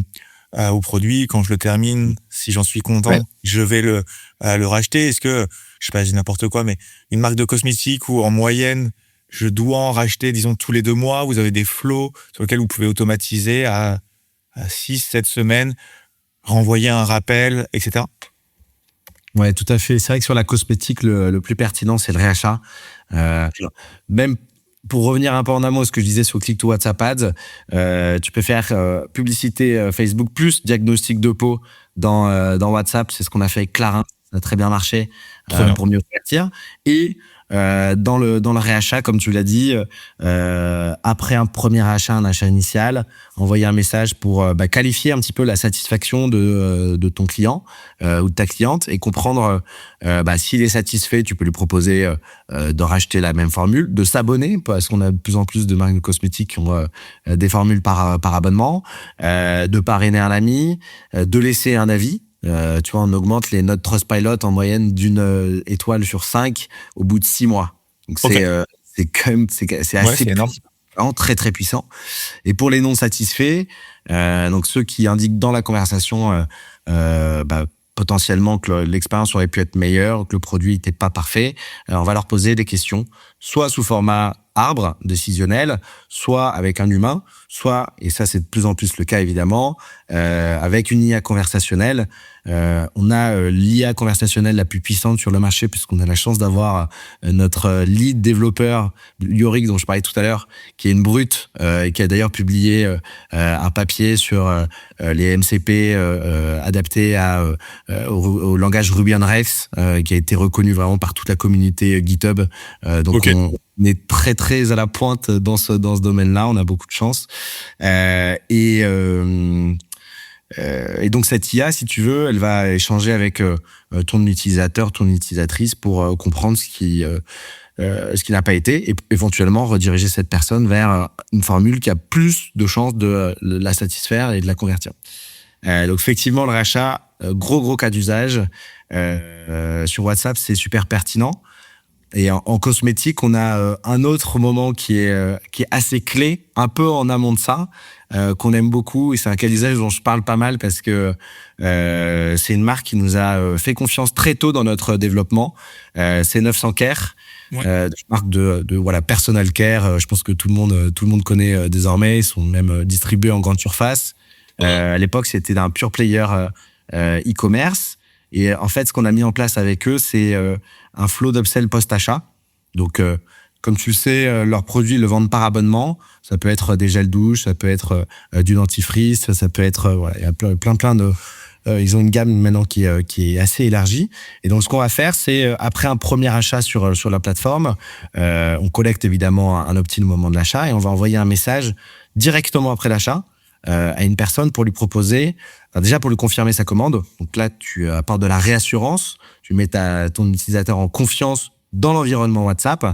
produit. Quand je le termine, si j'en suis content, je vais le racheter. Est-ce que, je sais pas, je dis n'importe quoi, mais une marque de cosmétiques où en moyenne, je dois en racheter, disons, tous les 2 mois, vous avez des flows sur lesquels vous pouvez automatiser à 6-7 semaines, renvoyer un rappel, etc. Ouais, tout à fait. C'est vrai que sur la cosmétique, le plus pertinent, c'est le réachat. Même pour revenir un peu en amont, ce que je disais sur Click to WhatsApp Ads, tu peux faire publicité Facebook plus diagnostic de peau dans WhatsApp. C'est ce qu'on a fait avec Clarins. Ça a très bien marché pour mieux convertir. Et dans le réachat, comme tu l'as dit, après un premier achat, un achat initial, envoyer un message pour qualifier un petit peu la satisfaction de ton client ou de ta cliente et comprendre s'il est satisfait, tu peux lui proposer de racheter la même formule, de s'abonner parce qu'on a de plus en plus de marques de cosmétiques qui ont des formules par abonnement, de parrainer un ami, de laisser un avis. Tu vois, on augmente les notes Trustpilot en moyenne d'1 étoile sur 5 au bout de 6 mois. Donc c'est quand même c'est assez énorme. Très très puissant. Et pour les non satisfaits, donc ceux qui indiquent dans la conversation potentiellement que l'expérience aurait pu être meilleure, que le produit n'était pas parfait, on va leur poser des questions, soit sous format arbre décisionnel, soit avec un humain, soit, et ça c'est de plus en plus le cas évidemment, avec une IA conversationnelle. On a l'IA conversationnelle la plus puissante sur le marché puisqu'on a la chance d'avoir notre lead développeur, Yorick, dont je parlais tout à l'heure, qui est une brute et qui a d'ailleurs publié un papier sur les MCP adaptés au langage Ruby on Rails, qui a été reconnu vraiment par toute la communauté GitHub. Donc on est très très à la pointe dans ce domaine-là, on a beaucoup de chance. Et donc cette IA, si tu veux, elle va échanger avec ton utilisateur, ton utilisatrice pour comprendre ce qui n'a pas été et éventuellement rediriger cette personne vers une formule qui a plus de chances de la satisfaire et de la convertir. Donc effectivement, le rachat, gros cas d'usage. Sur WhatsApp, c'est super pertinent. Et en cosmétique, on a un autre moment qui est assez clé, un peu en amont de ça, qu'on aime beaucoup. Et c'est un cas d'usage dont je parle pas mal parce que c'est une marque qui nous a fait confiance très tôt dans notre développement. C'est 900 Care, marque de personal care. Je pense que tout le monde connaît désormais. Ils sont même distribués en grande surface. À l'époque, c'était d'un pure player e-commerce. Et en fait, ce qu'on a mis en place avec eux, c'est un flow d'upsell post-achat. Donc, comme tu le sais, leurs produits le vendent par abonnement. Ça peut être des gels douche, ça peut être du dentifrice, ça peut être... il y a plein de... ils ont une gamme maintenant qui est assez élargie. Et donc, ce qu'on va faire, c'est après un premier achat sur la plateforme, on collecte évidemment un opt-in au moment de l'achat et on va envoyer un message directement après l'achat à une personne pour lui proposer, déjà pour lui confirmer sa commande. Donc là, tu apportes de la réassurance, tu mets ton utilisateur en confiance dans l'environnement WhatsApp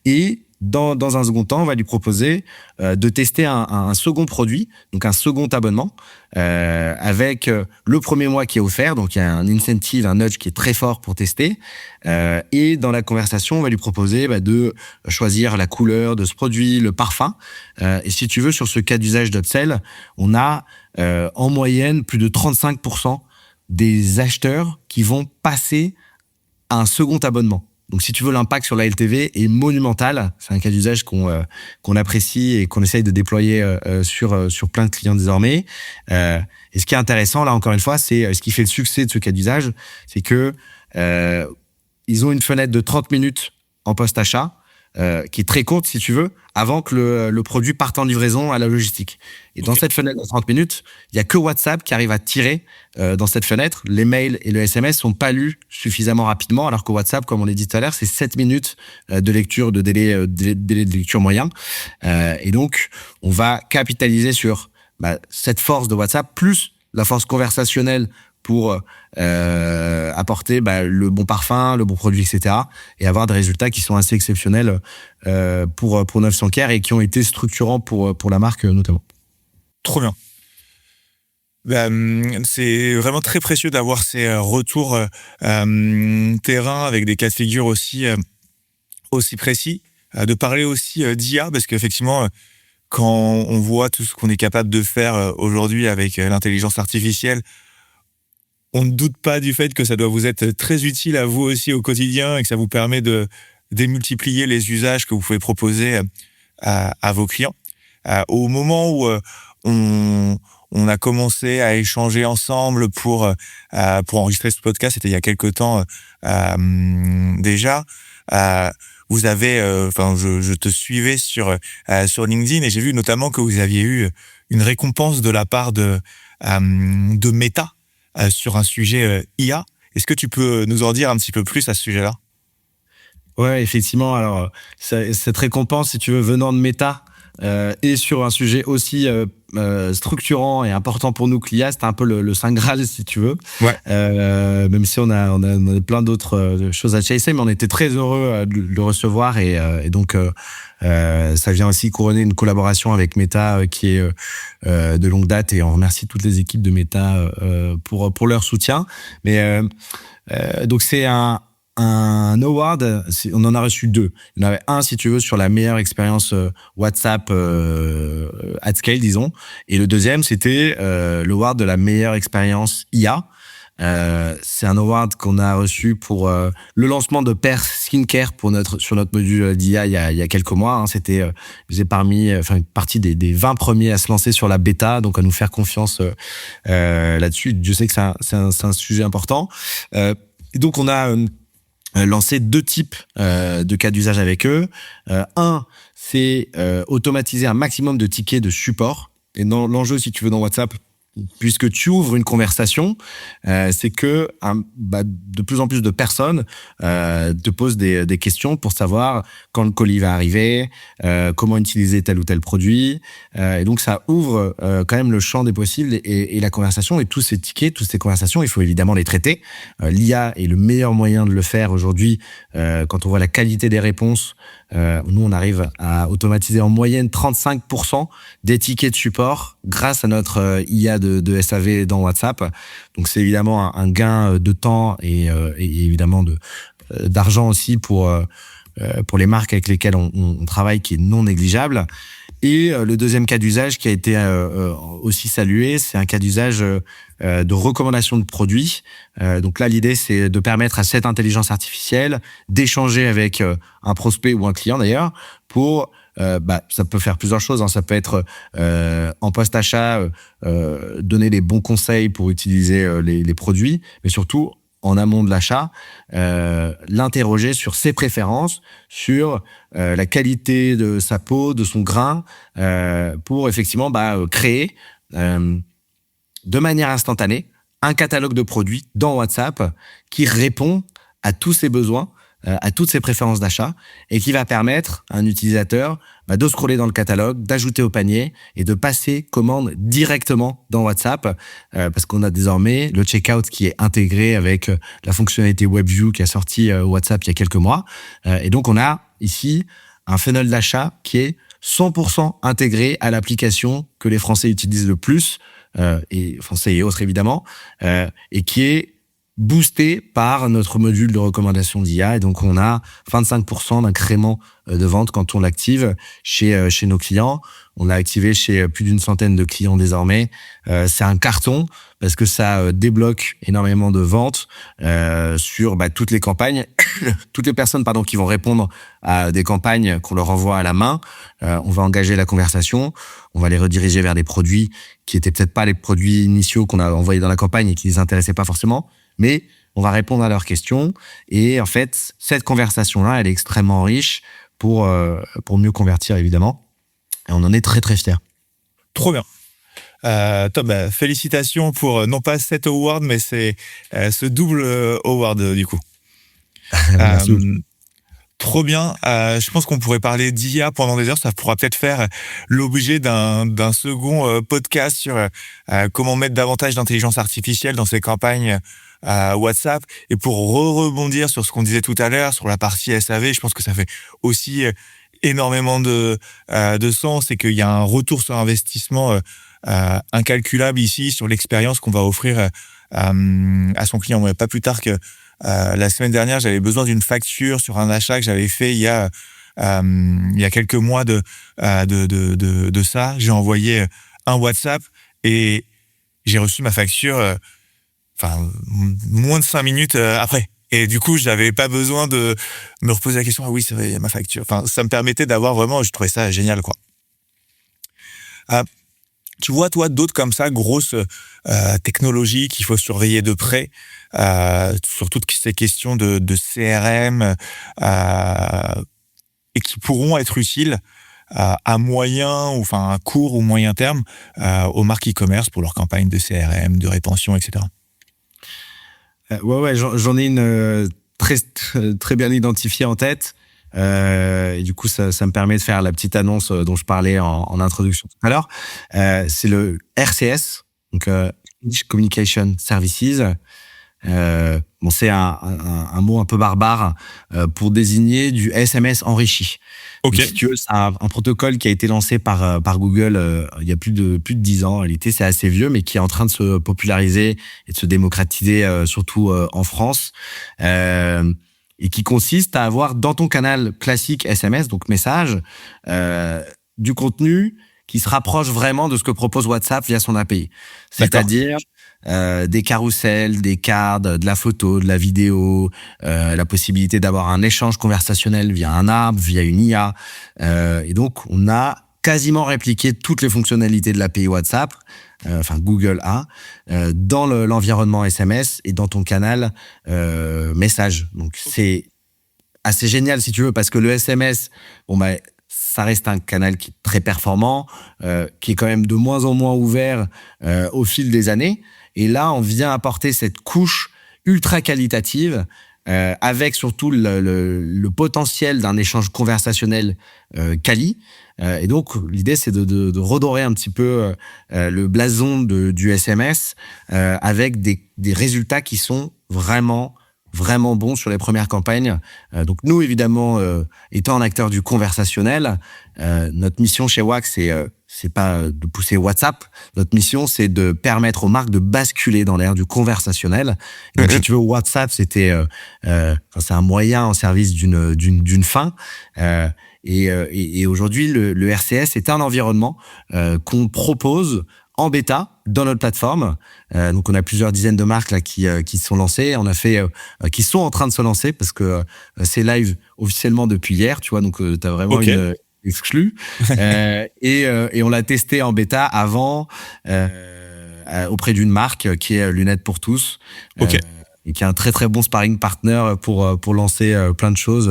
et dans un second temps, on va lui proposer de tester un second produit, donc un second abonnement, avec le premier mois qui est offert, donc il y a un incentive, un nudge qui est très fort pour tester, et dans la conversation, on va lui proposer de choisir la couleur de ce produit, le parfum, et si tu veux, sur ce cas d'usage d'upsell, on a en moyenne plus de 35% des acheteurs qui vont passer à un second abonnement. Donc, si tu veux, l'impact sur la LTV est monumental. C'est un cas d'usage qu'on apprécie et qu'on essaye de déployer sur plein de clients désormais. Et ce qui est intéressant, là, encore une fois, c'est ce qui fait le succès de ce cas d'usage, c'est que ils ont une fenêtre de 30 minutes en post-achat, qui est très courte, si tu veux, avant que le produit parte en livraison à la logistique. Et dans cette fenêtre de 30 minutes, il n'y a que WhatsApp qui arrive à tirer dans cette fenêtre. Les mails et le SMS sont pas lus suffisamment rapidement, alors que WhatsApp, comme on l'a dit tout à l'heure, c'est 7 minutes de lecture, de délai de lecture moyen. Et donc, on va capitaliser sur cette force de WhatsApp, plus la force conversationnelle pour apporter le bon parfum, le bon produit, etc. et avoir des résultats qui sont assez exceptionnels pour 900 Care et qui ont été structurants pour la marque notamment. Trop bien. C'est vraiment très précieux d'avoir ces retours terrain avec des cas de figure aussi précis, de parler aussi d'IA, parce qu'effectivement, quand on voit tout ce qu'on est capable de faire aujourd'hui avec l'intelligence artificielle, on ne doute pas du fait que ça doit vous être très utile à vous aussi au quotidien et que ça vous permet de démultiplier les usages que vous pouvez proposer à vos clients. Au moment où on a commencé à échanger ensemble pour enregistrer ce podcast, c'était il y a quelque temps déjà. Vous avez, je te suivais sur LinkedIn et j'ai vu notamment que vous aviez eu une récompense de la part de Meta sur un sujet IA. Est-ce que tu peux nous en dire un petit peu plus à ce sujet-là ? Ouais, effectivement. Alors, cette récompense, si tu veux, venant de Meta, et sur un sujet aussi structurant et important pour nous, Clia, c'était un peu le Saint Graal, si tu veux. Ouais. Même si on a plein d'autres choses à chasser, mais on était très heureux de le recevoir et donc ça vient aussi couronner une collaboration avec Meta qui est de longue date, et on remercie toutes les équipes de Meta pour leur soutien. Mais donc c'est un award, on en a reçu 2. Il y en avait un, si tu veux, sur la meilleure expérience WhatsApp at scale, disons. Et le deuxième, c'était l'award de la meilleure expérience IA. C'est un award qu'on a reçu pour le lancement de Pair Skincare sur notre module d'IA il y a quelques mois. C'était une partie des 20 premiers à se lancer sur la bêta, donc à nous faire confiance là-dessus. Je sais que c'est un sujet important. Et donc on a lancé 2 types de cas d'usage avec eux. Un, c'est automatiser un maximum de tickets de support. Et l'enjeu, si tu veux, dans WhatsApp, puisque tu ouvres une conversation, c'est que de plus en plus de personnes te posent des questions pour savoir quand le colis va arriver, comment utiliser tel ou tel produit. Et donc, ça ouvre quand même le champ des possibles et la conversation. Et tous ces tickets, toutes ces conversations, il faut évidemment les traiter. L'IA est le meilleur moyen de le faire aujourd'hui. Quand on voit la qualité des réponses, nous, on arrive à automatiser en moyenne 35% des tickets de support grâce à notre IA de SAV dans WhatsApp. Donc, c'est évidemment un gain de temps et évidemment d'argent aussi pour les marques avec lesquelles on travaille, qui est non négligeable. Et le deuxième cas d'usage qui a été aussi salué, c'est un cas d'usage de recommandation de produits. Donc là, l'idée, c'est de permettre à cette intelligence artificielle d'échanger avec un prospect ou un client d'ailleurs pour... ça peut faire plusieurs choses. Ça peut être en post-achat, donner les bons conseils pour utiliser les produits, mais surtout en amont de l'achat, l'interroger sur ses préférences, sur la qualité de sa peau, de son grain, pour effectivement créer de manière instantanée un catalogue de produits dans WhatsApp qui répond à tous ses besoins, à toutes ses préférences d'achat, et qui va permettre à un utilisateur de scroller dans le catalogue, d'ajouter au panier et de passer commande directement dans WhatsApp, parce qu'on a désormais le checkout qui est intégré avec la fonctionnalité WebView qui a sorti WhatsApp il y a quelques mois. Et donc, on a ici un funnel d'achat qui est 100% intégré à l'application que les Français utilisent le plus, et Français et autres évidemment, et qui est boosté par notre module de recommandation d'IA. Et donc, on a 25% d'incrément de vente quand on l'active chez nos clients. On l'a activé chez plus d'une centaine de clients désormais. C'est un carton parce que ça débloque énormément de ventes sur toutes les campagnes, toutes les personnes qui vont répondre à des campagnes qu'on leur envoie à la main. On va engager la conversation, on va les rediriger vers des produits qui étaient peut-être pas les produits initiaux qu'on a envoyés dans la campagne et qui les intéressaient pas forcément, mais on va répondre à leurs questions. Et en fait, cette conversation-là, elle est extrêmement riche pour mieux convertir, évidemment. Et on en est très, très fiers. Trop bien. Tom, félicitations pour non pas cet award, mais c'est ce double award du coup. Trop bien. Je pense qu'on pourrait parler d'IA pendant des heures. Ça pourra peut-être faire l'objet d'un second podcast sur comment mettre davantage d'intelligence artificielle dans ces campagnes WhatsApp. Et pour rebondir sur ce qu'on disait tout à l'heure, sur la partie SAV, je pense que ça fait aussi énormément de sens et qu'il y a un retour sur investissement incalculable ici sur l'expérience qu'on va offrir à son client. Pas plus tard que la semaine dernière, j'avais besoin d'une facture sur un achat que j'avais fait il y a quelques mois de ça. J'ai envoyé un WhatsApp et j'ai reçu ma facture moins de 5 minutes après. Et du coup, j'avais pas besoin de me reposer la question. Ah oui, c'est vrai, il y a ma facture. Ça me permettait d'avoir vraiment, je trouvais ça génial, quoi. Tu vois, toi, d'autres comme ça, grosses technologies qu'il faut surveiller de près, sur toutes ces questions de CRM, et qui pourront être utiles à moyen, ou à court ou moyen terme, aux marques e-commerce pour leur campagne de CRM, de rétention, etc. Ouais, j'en ai une très, très bien identifiée en tête. Et du coup, ça me permet de faire la petite annonce dont je parlais en introduction tout à l'heure. C'est le RCS, donc Rich Communication Services. C'est un mot un peu barbare pour désigner du SMS enrichi. Okay. Si tu veux, c'est un protocole qui a été lancé par Google il y a plus de 10 ans. En réalité, c'est assez vieux, mais qui est en train de se populariser et de se démocratiser, surtout en France. Et qui consiste à avoir dans ton canal classique SMS, donc message, du contenu qui se rapproche vraiment de ce que propose WhatsApp via son API. C'est-à-dire des carousels, des cards, de la photo, de la vidéo, la possibilité d'avoir un échange conversationnel via un arbre, via une IA. Et donc, on a quasiment répliqué toutes les fonctionnalités de l'API WhatsApp, Google a, dans l'environnement SMS et dans ton canal message. Donc, c'est assez génial, si tu veux, parce que le SMS, ça reste un canal qui est très performant, qui est quand même de moins en moins ouvert au fil des années. Et là, on vient apporter cette couche ultra qualitative avec surtout le potentiel d'un échange conversationnel quali. Et donc, l'idée, c'est de redorer un petit peu le blason du SMS avec des résultats qui sont vraiment bons sur les premières campagnes. Donc, nous, évidemment, étant un acteur du conversationnel, notre mission chez Wax, c'est pas de pousser WhatsApp. Notre mission, c'est de permettre aux marques de basculer dans l'ère du conversationnel. Donc, si tu veux, WhatsApp, c'est un moyen en service d'une fin. Et aujourd'hui, le RCS est un environnement qu'on propose en bêta dans notre plateforme. Donc, on a plusieurs dizaines de marques là qui sont lancées. On a fait qui sont en train de se lancer parce que c'est live officiellement depuis hier. Tu vois, donc t'as vraiment une exclue. Et on l'a testé en bêta avant auprès d'une marque qui est Lunettes pour tous. Et qui est un très très bon sparring partner pour lancer plein de choses.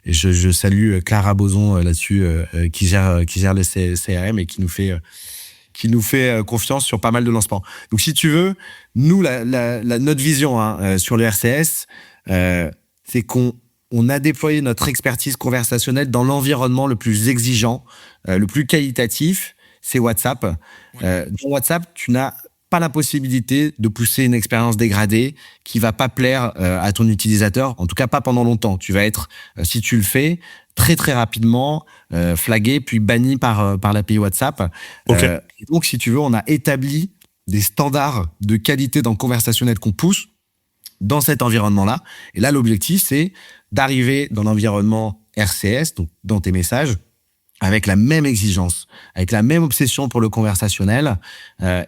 Et je salue Clara Boson là-dessus qui gère le CRM et qui nous fait confiance sur pas mal de lancements. Donc si tu veux, nous notre vision sur le RCS, c'est qu'on a déployé notre expertise conversationnelle dans l'environnement le plus exigeant, le plus qualitatif, c'est WhatsApp. Dans WhatsApp, tu n'as pas la possibilité de pousser une expérience dégradée qui va pas plaire à ton utilisateur, en tout cas pas pendant longtemps. Tu vas être, si tu le fais, très très rapidement flagué puis banni par l'API WhatsApp. Et donc, si tu veux, on a établi des standards de qualité dans le conversationnel qu'on pousse dans cet environnement-là. Et là, l'objectif, c'est d'arriver dans l'environnement RCS, donc dans tes messages, avec la même exigence, avec la même obsession pour le conversationnel.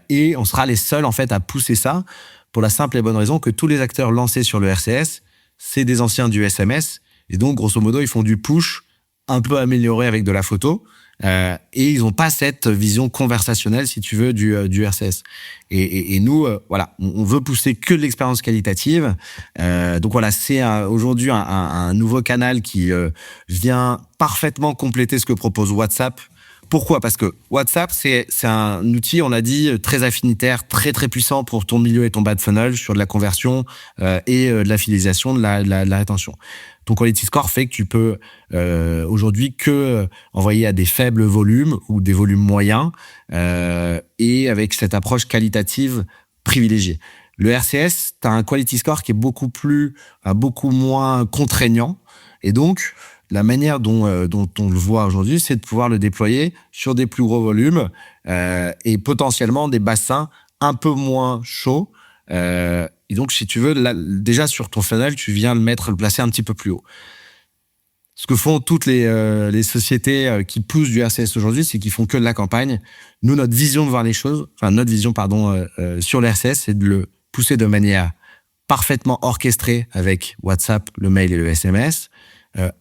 Et on sera les seuls, en fait, à pousser ça pour la simple et bonne raison que tous les acteurs lancés sur le RCS, c'est des anciens du SMS. Et donc, grosso modo, ils font du push un peu amélioré avec de la photo. Et ils n'ont pas cette vision conversationnelle, si tu veux, du RCS. Et nous, voilà, on veut pousser que de l'expérience qualitative. Donc voilà, c'est aujourd'hui un nouveau canal qui vient parfaitement compléter ce que propose WhatsApp. Pourquoi ? Parce que WhatsApp, c'est un outil, on l'a dit, très affinitaire, très très puissant pour ton milieu et ton bas de funnel sur de la conversion et de la fidélisation, de la rétention. Ton quality score fait que tu peux aujourd'hui que envoyer à des faibles volumes ou des volumes moyens et avec cette approche qualitative privilégiée. Le RCS, tu as un quality score qui est beaucoup moins contraignant et donc la manière dont on le voit aujourd'hui, c'est de pouvoir le déployer sur des plus gros volumes et potentiellement des bassins un peu moins chauds. Et donc, si tu veux, là, déjà sur ton funnel, tu viens le placer un petit peu plus haut. Ce que font toutes les sociétés qui poussent du RCS aujourd'hui, c'est qu'ils font que de la campagne. Nous, notre vision de voir les choses, sur le RCS, c'est de le pousser de manière parfaitement orchestrée avec WhatsApp, le mail et le SMS,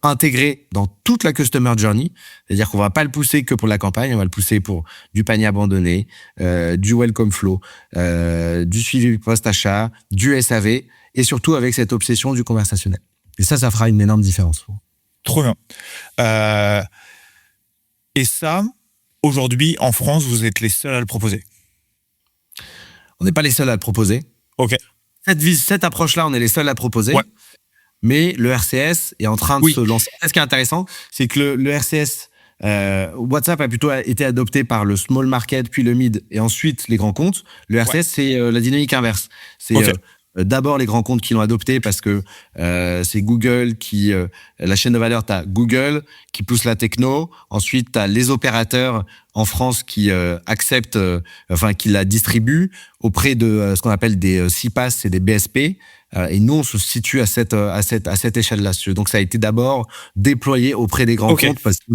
intégré dans toute la customer journey, c'est-à-dire qu'on va pas le pousser que pour la campagne, on va le pousser pour du panier abandonné, du welcome flow, du suivi post-achat, du SAV, et surtout avec cette obsession du conversationnel. Et ça fera une énorme différence. Trop bien. Et ça, aujourd'hui, en France, vous êtes les seuls à le proposer? On n'est pas les seuls à le proposer. Ok. Cette approche-là, on est les seuls à le proposer. Ouais. Mais le RCS est en train de se lancer. Ce qui est intéressant, c'est que le RCS, WhatsApp a plutôt été adopté par le small market, puis le mid, et ensuite les grands comptes. Le RCS, c'est la dynamique inverse. C'est d'abord les grands comptes qui l'ont adopté parce que c'est Google qui... la chaîne de valeur, tu as Google qui pousse la techno. Ensuite, tu as les opérateurs en France qui acceptent, qui la distribuent auprès de ce qu'on appelle des CPaaS et des BSP. Et nous, on se situe à cette échelle-là. Donc, ça a été d'abord déployé auprès des grands comptes parce que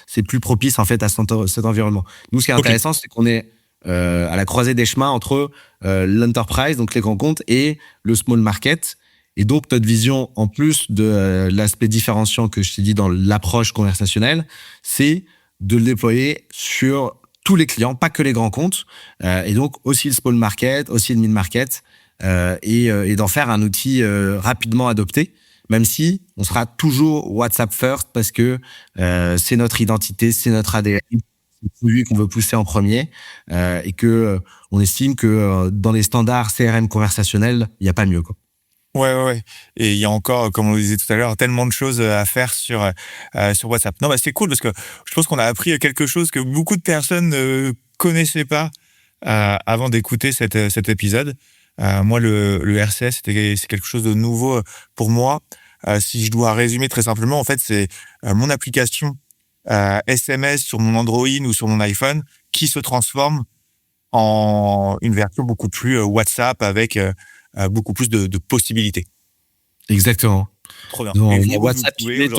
c'est plus propice en fait à cet environnement. Nous, ce qui est intéressant, c'est qu'on est à la croisée des chemins entre l'enterprise, donc les grands comptes, et le small market. Et donc, notre vision, en plus de l'aspect différenciant que je t'ai dit dans l'approche conversationnelle, c'est de le déployer sur tous les clients, pas que les grands comptes, et donc aussi le small market, aussi le mid market. Et d'en faire un outil rapidement adopté, même si on sera toujours WhatsApp first parce que c'est notre identité, c'est notre ADN, c'est le produit qu'on veut pousser en premier et que on estime que dans les standards CRM conversationnels, il n'y a pas mieux, quoi. Ouais. Et il y a encore, comme on le disait tout à l'heure, tellement de choses à faire sur WhatsApp. Non, c'est cool parce que je pense qu'on a appris quelque chose que beaucoup de personnes ne connaissaient pas avant d'écouter cet épisode. Moi, le RCS, c'est quelque chose de nouveau pour moi. Si je dois résumer très simplement, en fait, c'est mon application SMS sur mon Android ou sur mon iPhone qui se transforme en une version beaucoup plus WhatsApp avec beaucoup plus de possibilités. Exactement. Trop bien. Donc, WhatsApp, tu mets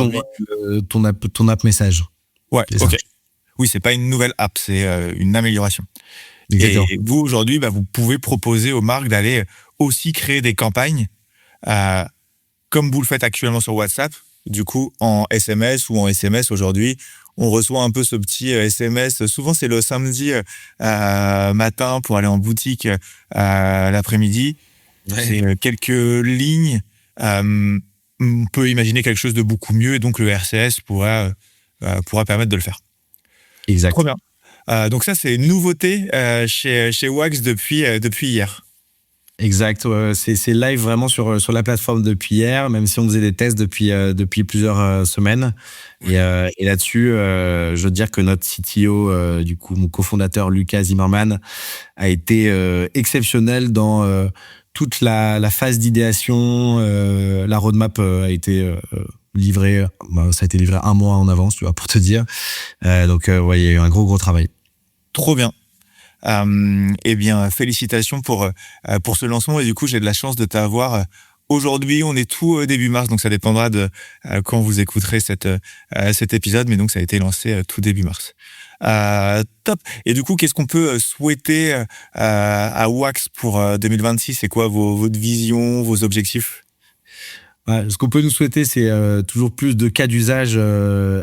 ton app message. Ouais, ok. Oui, c'est pas une nouvelle app, c'est une amélioration. Exactement. Et vous, aujourd'hui, vous pouvez proposer aux marques d'aller aussi créer des campagnes comme vous le faites actuellement sur WhatsApp. Du coup, en SMS ou en SMS, aujourd'hui, on reçoit un peu ce petit SMS. Souvent, c'est le samedi matin pour aller en boutique l'après-midi. Ouais. C'est quelques lignes. On peut imaginer quelque chose de beaucoup mieux et donc le RCS pourra permettre de le faire. Exact. Trop bien. Donc ça, c'est une nouveauté chez Wax depuis hier. Exact. C'est live vraiment sur la plateforme depuis hier, même si on faisait des tests depuis plusieurs semaines. Et là-dessus, je veux dire que notre CTO, du coup, mon cofondateur Lucas Zimmerman, a été exceptionnel dans toute la phase d'idéation. La roadmap a été livrée, ça a été livré 1 mois en avance, tu vois, pour te dire. Donc, il y a eu un gros travail. Trop bien. Eh bien, félicitations pour ce lancement. Et du coup, j'ai de la chance de t'avoir aujourd'hui, on est tout début mars, donc ça dépendra de quand vous écouterez cet épisode, mais donc ça a été lancé tout début mars. Top. Et du coup, qu'est-ce qu'on peut souhaiter à Wax pour 2026? C'est quoi votre vision, vos objectifs? Ce qu'on peut nous souhaiter, c'est toujours plus de cas d'usage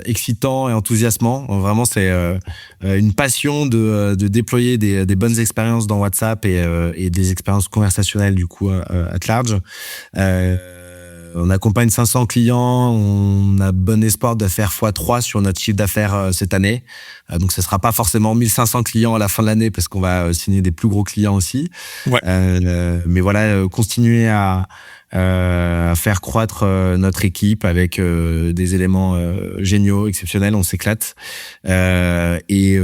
excitants et enthousiasmants. Vraiment, c'est une passion de déployer des bonnes expériences dans WhatsApp et des expériences conversationnelles du coup at large. On accompagne 500 clients, on a bon espoir de faire x3 sur notre chiffre d'affaires cette année. Donc, ce sera pas forcément 1500 clients à la fin de l'année parce qu'on va signer des plus gros clients aussi. Ouais. Mais voilà, continuer à faire croître notre équipe avec des éléments géniaux, exceptionnels, on s'éclate et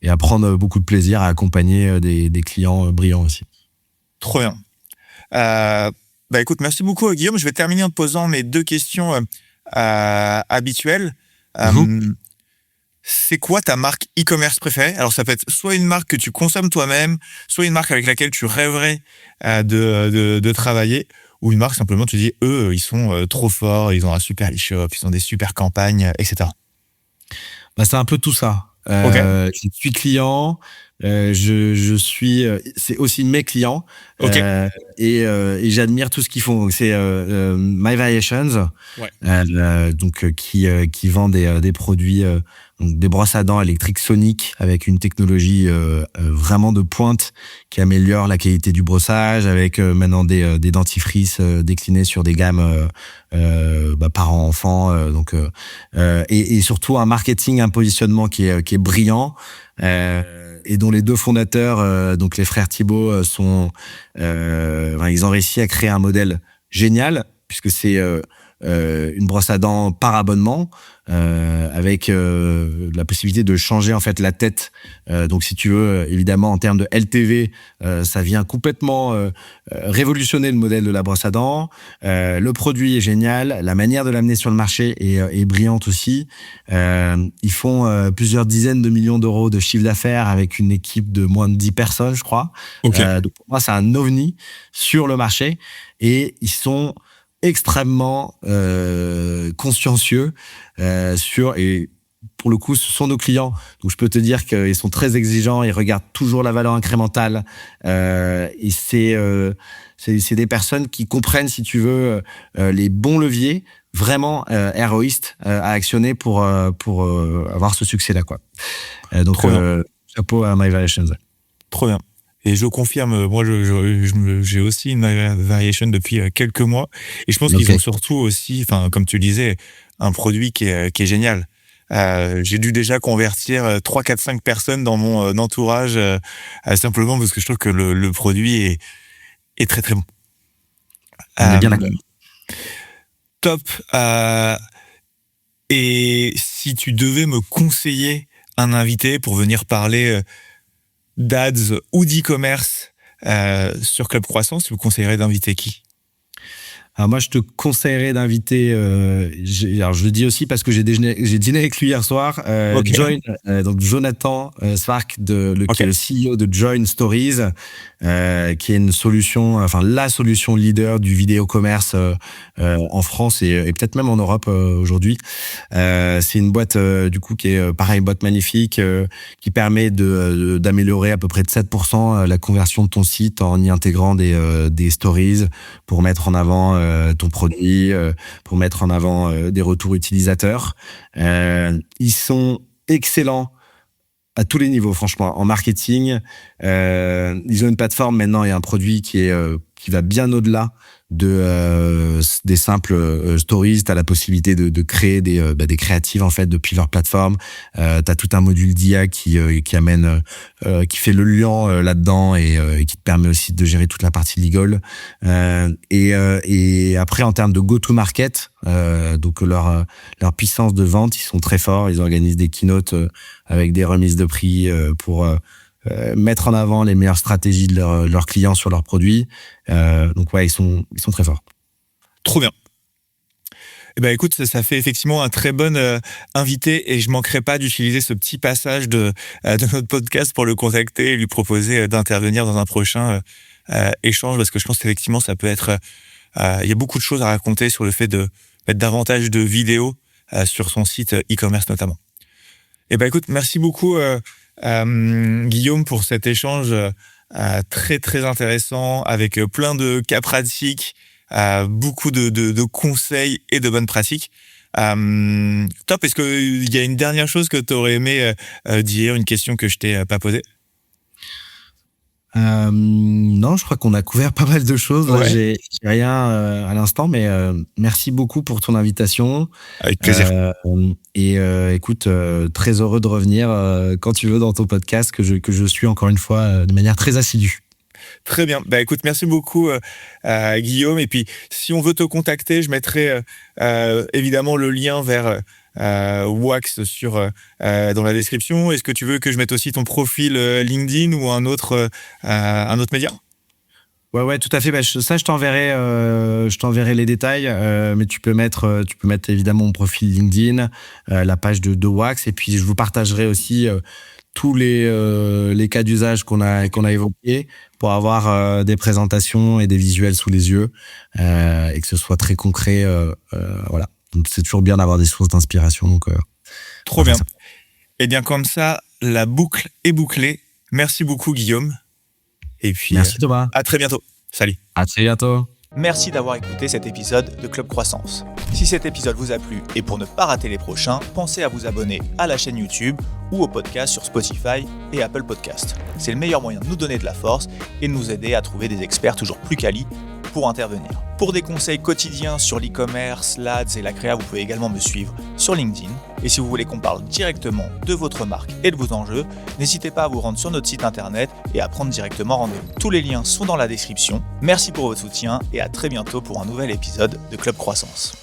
à prendre beaucoup de plaisir à accompagner des clients brillants aussi. Trop bien. Écoute, merci beaucoup Guillaume. Je vais terminer en te posant mes 2 questions habituelles. C'est quoi ta marque e-commerce préférée? Alors ça peut être soit une marque que tu consommes toi-même, soit une marque avec laquelle tu rêverais de travailler, ou une marque simplement tu dis eux ils sont trop forts, ils ont un super e-shop, ils ont des super campagnes, etc. C'est un peu tout ça. Okay. Je suis client, je suis, c'est aussi mes clients, Okay. et j'admire tout ce qu'ils font. Donc c'est My Variations, ouais. donc qui vend des produits, donc des brosses à dents électriques soniques avec une technologie vraiment de pointe qui améliore la qualité du brossage, avec maintenant des dentifrices déclinés sur des gammes parents-enfants, et surtout un marketing, un positionnement qui est brillant. Et dont les 2 fondateurs, donc les frères Thibault, ils ont réussi à créer un modèle génial puisque c'est une brosse à dents par abonnement avec la possibilité de changer en fait la tête. Donc si tu veux, évidemment en termes de LTV, ça vient complètement révolutionner le modèle de la brosse à dents. Le produit est génial, la manière de l'amener sur le marché est brillante aussi. Ils font plusieurs dizaines de millions d'euros de chiffre d'affaires avec une équipe de moins de 10 personnes, je crois. Okay. Donc pour moi, c'est un ovni sur le marché et ils sont extrêmement consciencieux et pour le coup, ce sont nos clients. Donc, je peux te dire qu'ils sont très exigeants, ils regardent toujours la valeur incrémentale. Et c'est des personnes qui comprennent, si tu veux, les bons leviers vraiment héroïstes à actionner pour avoir ce succès-là, quoi. Donc, chapeau à My Variations. Trop bien. Et je confirme, moi, j'ai aussi une variation depuis quelques mois. Et je pense qu'ils ont surtout aussi, comme tu le disais, un produit qui est génial. J'ai dû déjà convertir 3, 4, 5 personnes dans mon entourage simplement parce que je trouve que le produit est très, très bon. On est bien d'accord. Top. Et si tu devais me conseiller un invité pour venir parler d'ads ou d'e-commerce sur Club Croissance, tu me conseillerais d'inviter qui? Alors moi, je te conseillerais d'inviter. Alors je le dis aussi parce que j'ai dîné avec lui hier soir. Join, donc Jonathan Svark, qui est le CEO de Join Stories, qui est une solution, la solution leader du vidéo commerce en France et peut-être même en Europe aujourd'hui. C'est une boîte du coup qui est pareil, boîte magnifique, qui permet d'améliorer à peu près de 7% la conversion de ton site en y intégrant des stories pour mettre en avant ton produit, pour mettre en avant des retours utilisateurs. Ils sont excellents à tous les niveaux, franchement. En marketing, ils ont une plateforme maintenant et un produit qui va bien au-delà des simples stories. T'as la possibilité de créer des créatives en fait depuis leur plateforme. T'as tout un module d'IA qui amène, qui fait le lien là-dedans et qui te permet aussi de gérer toute la partie legal. Et après en termes de go-to-market, donc leur puissance de vente, ils sont très forts. Ils organisent des keynotes avec des remises de prix pour mettre en avant les meilleures stratégies de leurs clients sur leurs produits. Donc ouais, ils sont très forts. Trop bien. Eh ben écoute, ça fait effectivement un très bon invité et je manquerai pas d'utiliser ce petit passage de notre podcast pour le contacter et lui proposer d'intervenir dans un prochain échange parce que je pense qu'effectivement ça peut être il y a beaucoup de choses à raconter sur le fait de mettre davantage de vidéos sur son site e-commerce notamment. Eh ben écoute, merci beaucoup Guillaume pour cet échange très très intéressant avec plein de cas pratiques, beaucoup de conseils et de bonnes pratiques. Top. Est-ce qu'il y a une dernière chose que tu aurais aimé dire, une question que je t'ai pas posée? Non, je crois qu'on a couvert pas mal de choses. Ouais. J'ai rien à l'instant, mais merci beaucoup pour ton invitation. Avec plaisir. Écoute, très heureux de revenir quand tu veux dans ton podcast que je suis encore une fois de manière très assidue. Très bien. Bah écoute, merci beaucoup Guillaume. Et puis, si on veut te contacter, je mettrai évidemment le lien vers Wax dans la description. Est-ce que tu veux que je mette aussi ton profil LinkedIn ou un autre média? Ouais, tout à fait. Je t'enverrai les détails, mais tu peux mettre évidemment mon profil LinkedIn, la page de Wax, et puis je vous partagerai aussi tous les cas d'usage qu'on a évoqués pour avoir des présentations et des visuels sous les yeux et que ce soit très concret. Voilà. Donc, c'est toujours bien d'avoir des sources d'inspiration. Donc, trop bien. Et bien comme ça, la boucle est bouclée. Merci beaucoup Guillaume. Et puis merci Thomas. À très bientôt. Salut. À très bientôt. Merci d'avoir écouté cet épisode de Club Croissance. Si cet épisode vous a plu et pour ne pas rater les prochains, pensez à vous abonner à la chaîne YouTube ou au podcast sur Spotify et Apple Podcast. C'est le meilleur moyen de nous donner de la force et de nous aider à trouver des experts toujours plus quali pour intervenir. Pour des conseils quotidiens sur l'e-commerce, l'Ads et la créa, vous pouvez également me suivre sur LinkedIn. Et si vous voulez qu'on parle directement de votre marque et de vos enjeux, n'hésitez pas à vous rendre sur notre site internet et à prendre directement rendez-vous. Tous les liens sont dans la description. Merci pour votre soutien et à très bientôt pour un nouvel épisode de Club Croissance.